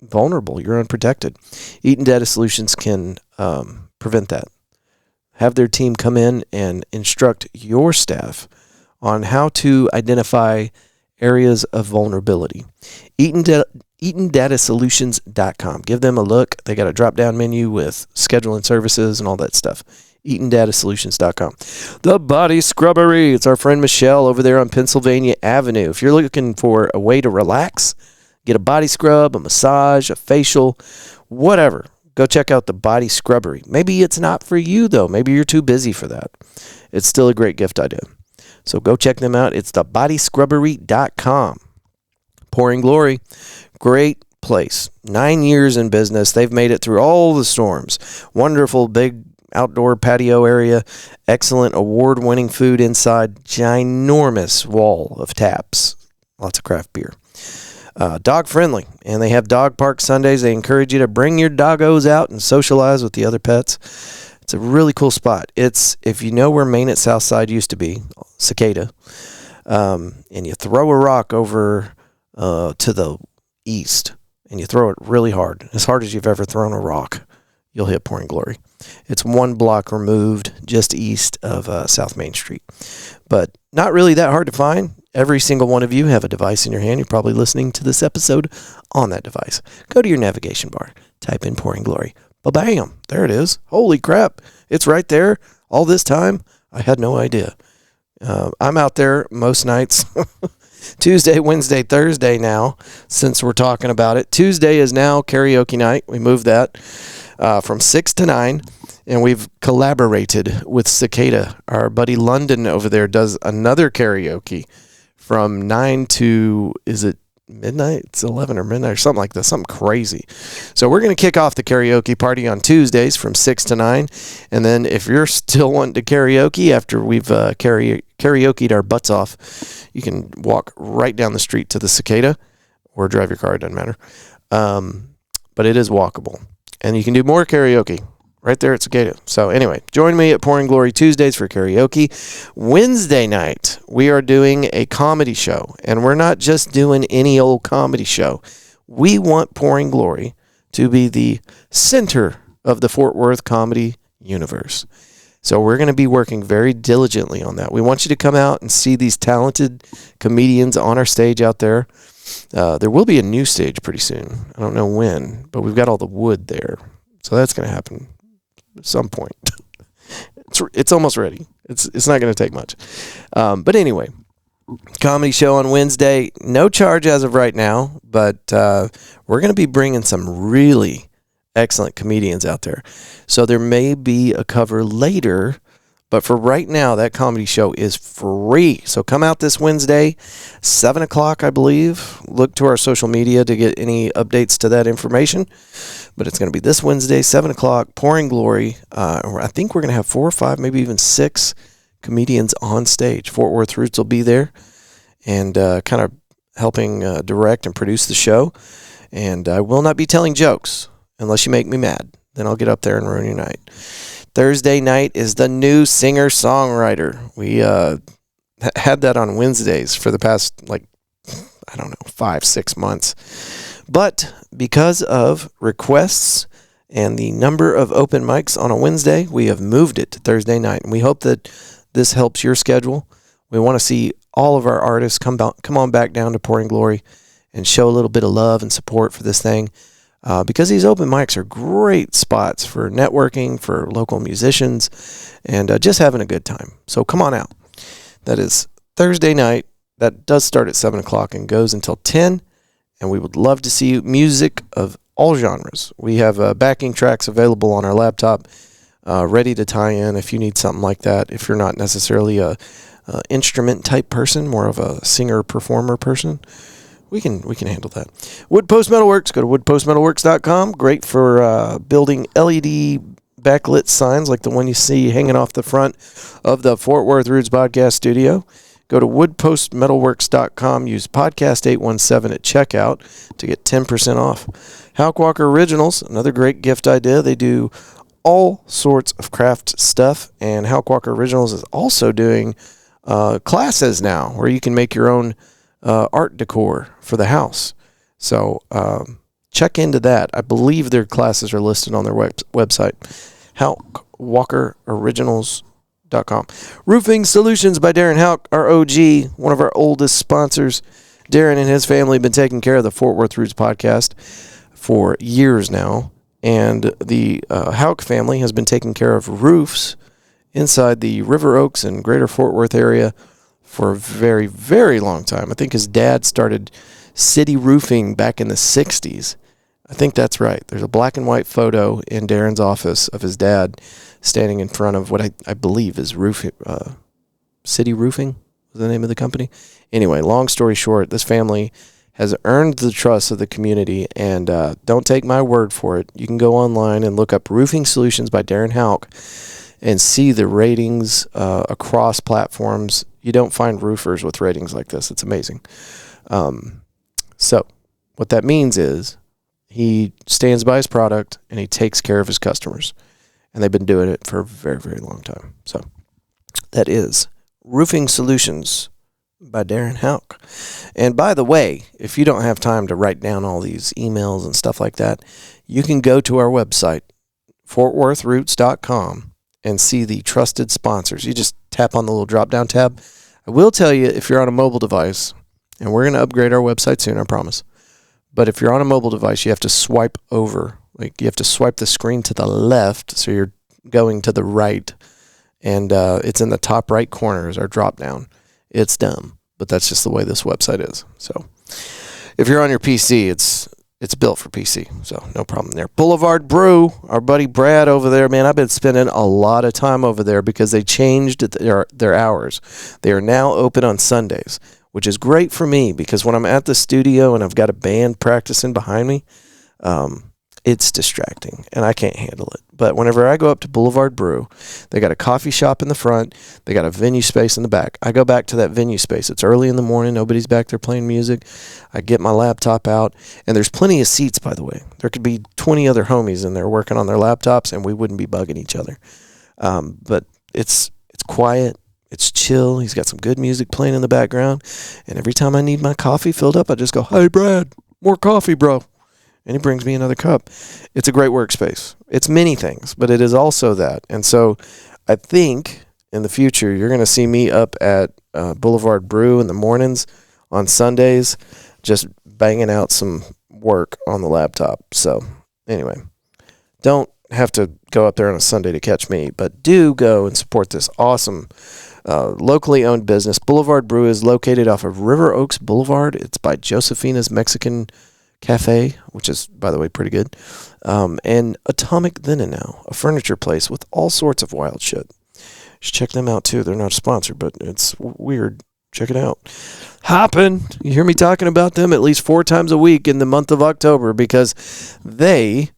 vulnerable, you're unprotected. Eaton Data Solutions can prevent that. Have their team come in and instruct your staff on how to identify areas of vulnerability. EatonDataSolutions.com. Give them a look. They got a drop-down menu with scheduling services and all that stuff. EatonDataSolutions.com. The Body Scrubbery. It's our friend Michelle over there on Pennsylvania Avenue. If you're looking for a way to relax, get a body scrub, a massage, a facial, whatever, go check out the Body Scrubbery. Maybe it's not for you, though. Maybe you're too busy for that. It's still a great gift idea. So go check them out. It's thebodyscrubbery.com. Pouring Glory, great place. 9 years in business. They've made it through all the storms. Wonderful big outdoor patio area. Excellent award-winning food inside. Ginormous wall of taps. Lots of craft beer. Dog friendly. And they have dog park Sundays. They encourage you to bring your doggos out and socialize with the other pets. It's a really cool spot. It's, if you know where Main at Southside used to be, Cicada, and you throw a rock over to the east, and you throw it really hard as you've ever thrown a rock, you'll hit Pouring Glory. It's 1 block removed just east of South Main Street. But not really that hard to find. Every single one of you have a device in your hand. You're probably listening to this episode on that device. Go to your navigation bar. Type in Pouring Glory. Bam! There it is. Holy crap. It's right there. All this time, I had no idea. I'm out there most nights. Tuesday, Wednesday, Thursday now, since we're talking about it. Tuesday is now karaoke night. We moved that from 6 to 9, and we've collaborated with Cicada. Our buddy London over there does another karaoke from 9 to, is it midnight? It's 11 or midnight or something like that, something crazy. So we're going to kick off the karaoke party on Tuesdays from 6 to 9. And then if you're still wanting to karaoke after we've karaoke'd our butts off, you can walk right down the street to the Cicada or drive your car, it doesn't matter. But it is walkable. And you can do more karaoke right there at Cicada. So anyway, join me at Pouring Glory Tuesdays for karaoke. Wednesday night, we are doing a comedy show. And we're not just doing any old comedy show. We want Pouring Glory to be the center of the Fort Worth comedy universe. So we're going to be working very diligently on that. We want you to come out and see these talented comedians on our stage out there. There will be a new stage pretty soon. I don't know when, but we've got all the wood there. So that's going to happen at some point. It's almost ready. It's not going to take much. But anyway, comedy show on Wednesday. No charge as of right now, but we're going to be bringing some really excellent comedians out there. So there may be a cover later, but for right now, that comedy show is free. So come out this Wednesday, 7 o'clock, I believe. Look to our social media to get any updates to that information. But it's going to be this Wednesday, 7 o'clock, Pouring Glory. I think we're going to have 4 or 5, maybe even 6 comedians on stage. Fort Worth Roots will be there and kind of helping direct and produce the show. And I will not be telling jokes unless you make me mad. Then I'll get up there and ruin your night. Thursday night is the new singer-songwriter. We had that on Wednesdays for the past, 5-6 months. But because of requests And the number of open mics on a Wednesday, we have moved it to Thursday night. And we hope that this helps your schedule. We want to see all of our artists come on back down to Pouring Glory and show a little bit of love and support for this thing. Because these open mics are great spots for networking, for local musicians, and just having a good time. So come on out. That is Thursday night. That does start at 7 o'clock and goes until 10. And we would love to see you. Music of all genres. We have backing tracks available on our laptop, ready to tie in if you need something like that. If you're not necessarily a instrument type person, more of a singer performer person, we can handle that. Woodpost Metalworks. Go to woodpostmetalworks.com. Great for building LED backlit signs like the one you see hanging off the front of the Fort Worth Roots podcast studio. Go to woodpostmetalworks.com. Use podcast 817 at checkout to get 10% off. Houck Walker Originals, another great gift idea. They do all sorts of craft stuff, and Houck Walker Originals is also doing classes now where you can make your own art decor for the house. So check into that. I believe their classes are listed on their website, HouckWalkerOriginals.com. Roofing Solutions by Darren Houck, our OG, one of our oldest sponsors. Darren and his family have been taking care of the Fort Worth Roots podcast for years now, and the Houck family has been taking care of roofs inside the River Oaks and Greater Fort Worth area for a very, very long time. I think his dad started city roofing back in the 60s. I think that's right. There's a black and white photo in Darren's office of his dad standing in front of what I believe is City Roofing was the name of the company. Anyway, long story short, this family has earned the trust of the community, and don't take my word for it. You can go online and look up Roofing Solutions by Darren Houck and see the ratings across platforms. You don't find roofers with ratings like this. It's amazing. So what that means is he stands by his product and he takes care of his customers. And they've been doing it for a very, very long time. So that is Roofing Solutions by Darren Houck. And by the way, if you don't have time to write down all these emails and stuff like that, you can go to our website, fortworthroots.com, and see the trusted sponsors. You just tap on the little drop-down tab. I will tell you, if you're on a mobile device, and we're going to upgrade our website soon, I promise. But if you're on a mobile device, you have to swipe over. Like, you have to swipe the screen to the left, so you're going to the right. And it's in the top right corner is our drop-down. It's dumb, but that's just the way this website is. So if you're on your PC, it's built for PC, so no problem there. Boulevard Brew, our buddy Brad over there, man, I've been spending a lot of time over there because they changed their hours. They are now open on Sundays, which is great for me because when I'm at the studio and I've got a band practicing behind me, it's distracting and I can't handle it. But whenever I go up to Boulevard Brew, they got a coffee shop in the front, they got a venue space in the back. I go back to that venue space. It's early in the morning, nobody's back there playing music. I get my laptop out, and there's plenty of seats, by the way. There could be 20 other homies in there working on their laptops, and we wouldn't be bugging each other. But it's quiet. It's chill. He's got some good music playing in the background. And every time I need my coffee filled up, I just go, "Hey, Brad, more coffee, bro." And he brings me another cup. It's a great workspace. It's many things, but it is also that. And so I think in the future, you're going to see me up at Boulevard Brew in the mornings on Sundays, just banging out some work on the laptop. So anyway, don't have to go up there on a Sunday to catch me, but do go and support this awesome locally owned business. Boulevard Brew is located off of River Oaks Boulevard. It's by Josefina's Mexican Cafe, which is, by the way, pretty good. And Atomic Then and Now, a furniture place with all sorts of wild shit. You should check them out, too. They're not a sponsor, but it's weird. Check it out. Hoppin! You hear me talking about them at least 4 times a week in the month of October because they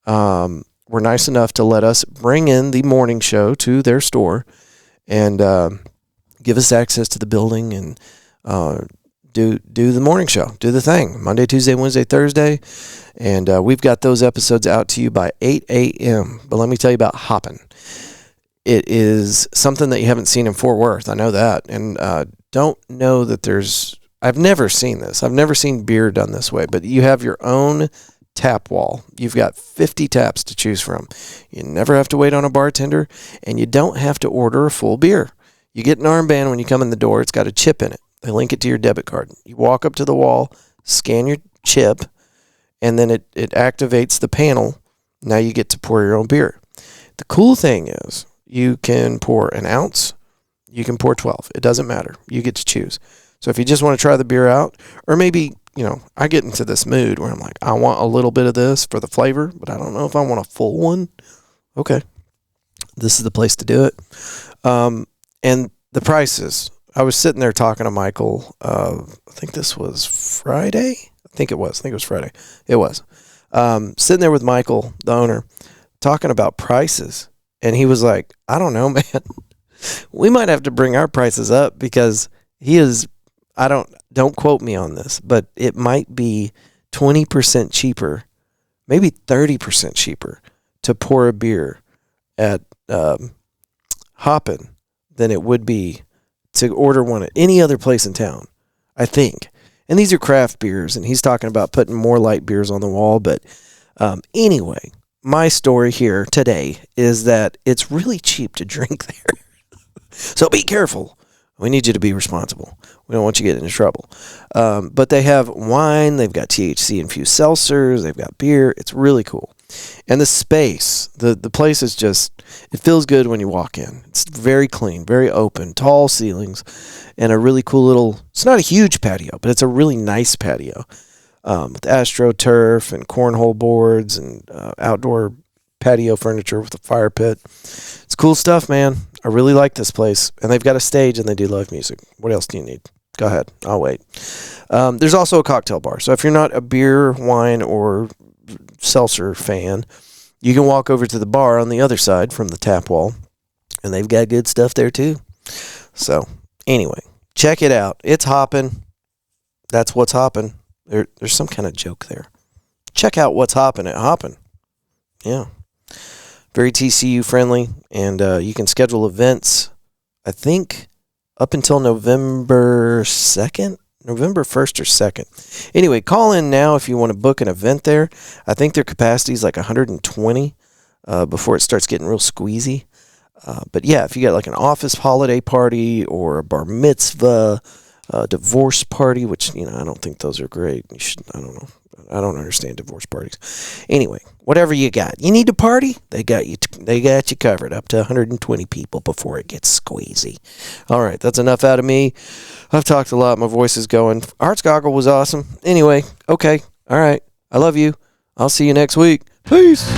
were nice enough to let us bring in the morning show to their store and give us access to the building and do the morning show, do the thing, Monday, Tuesday, Wednesday, Thursday, and we've got those episodes out to you by 8 a.m. But let me tell you about Hoppin'. It is something that you haven't seen in Fort Worth. I know that, and don't know that I've never seen this. I've never seen beer done this way, but you have your own tap wall. You've got 50 taps to choose from. You never have to wait on a bartender, and you don't have to order a full beer. You get an armband when you come in the door. It's got a chip in it. They link it to your debit card. You walk up to the wall, scan your chip, and then it activates the panel. Now you get to pour your own beer. The cool thing is you can pour an ounce, you can pour 12. It doesn't matter. You get to choose. So if you just want to try the beer out, or maybe, I get into this mood where I'm like, I want a little bit of this for the flavor, but I don't know if I want a full one. Okay. This is the place to do it. And the prices. I was sitting there talking to Michael. I think this was Friday. I think it was Friday. It was. Sitting there with Michael, the owner, talking about prices. And he was like, I don't know, man. We might have to bring our prices up because don't quote me on this, but it might be 20% cheaper, maybe 30% cheaper to pour a beer at Hoppin than it would be to order one at any other place in town, I think. And these are craft beers, and he's talking about putting more light beers on the wall. But anyway, my story here today is that it's really cheap to drink there. So be careful. We need you to be responsible. We don't want you getting into trouble. But they have wine. They've got THC-infused seltzers. They've got beer. It's really cool. And the space, the place is just, it feels good when you walk in. It's very clean, very open, tall ceilings, and a really cool little, it's not a huge patio, but it's a really nice patio with AstroTurf and cornhole boards and outdoor patio furniture with a fire pit. It's cool stuff, man. I really like this place. And they've got a stage and they do live music. What else do you need? Go ahead. I'll wait. There's also a cocktail bar. So if you're not a beer, wine, or seltzer fan, you can walk over to the bar on the other side from the tap wall. And they've got good stuff there too. So anyway, check it out. It's hopping. That's what's hopping. There's some kind of joke there. Check out what's hopping at Hoppin. Yeah. Very TCU friendly, and you can schedule events, I think, up until November 2nd, November 1st or 2nd. Anyway, call in now if you want to book an event there. I think their capacity is like 120 before it starts getting real squeezy. But yeah, if you got like an office holiday party or a bar mitzvah, divorce party, which, I don't think those are great. I don't know. I don't understand divorce parties. Anyway, whatever you got. You need to party? They got you covered up to 120 people before it gets squeezy. All right, that's enough out of me. I've talked a lot. My voice is going. Arts Goggle was awesome. Anyway, okay. All right. I love you. I'll see you next week. Peace.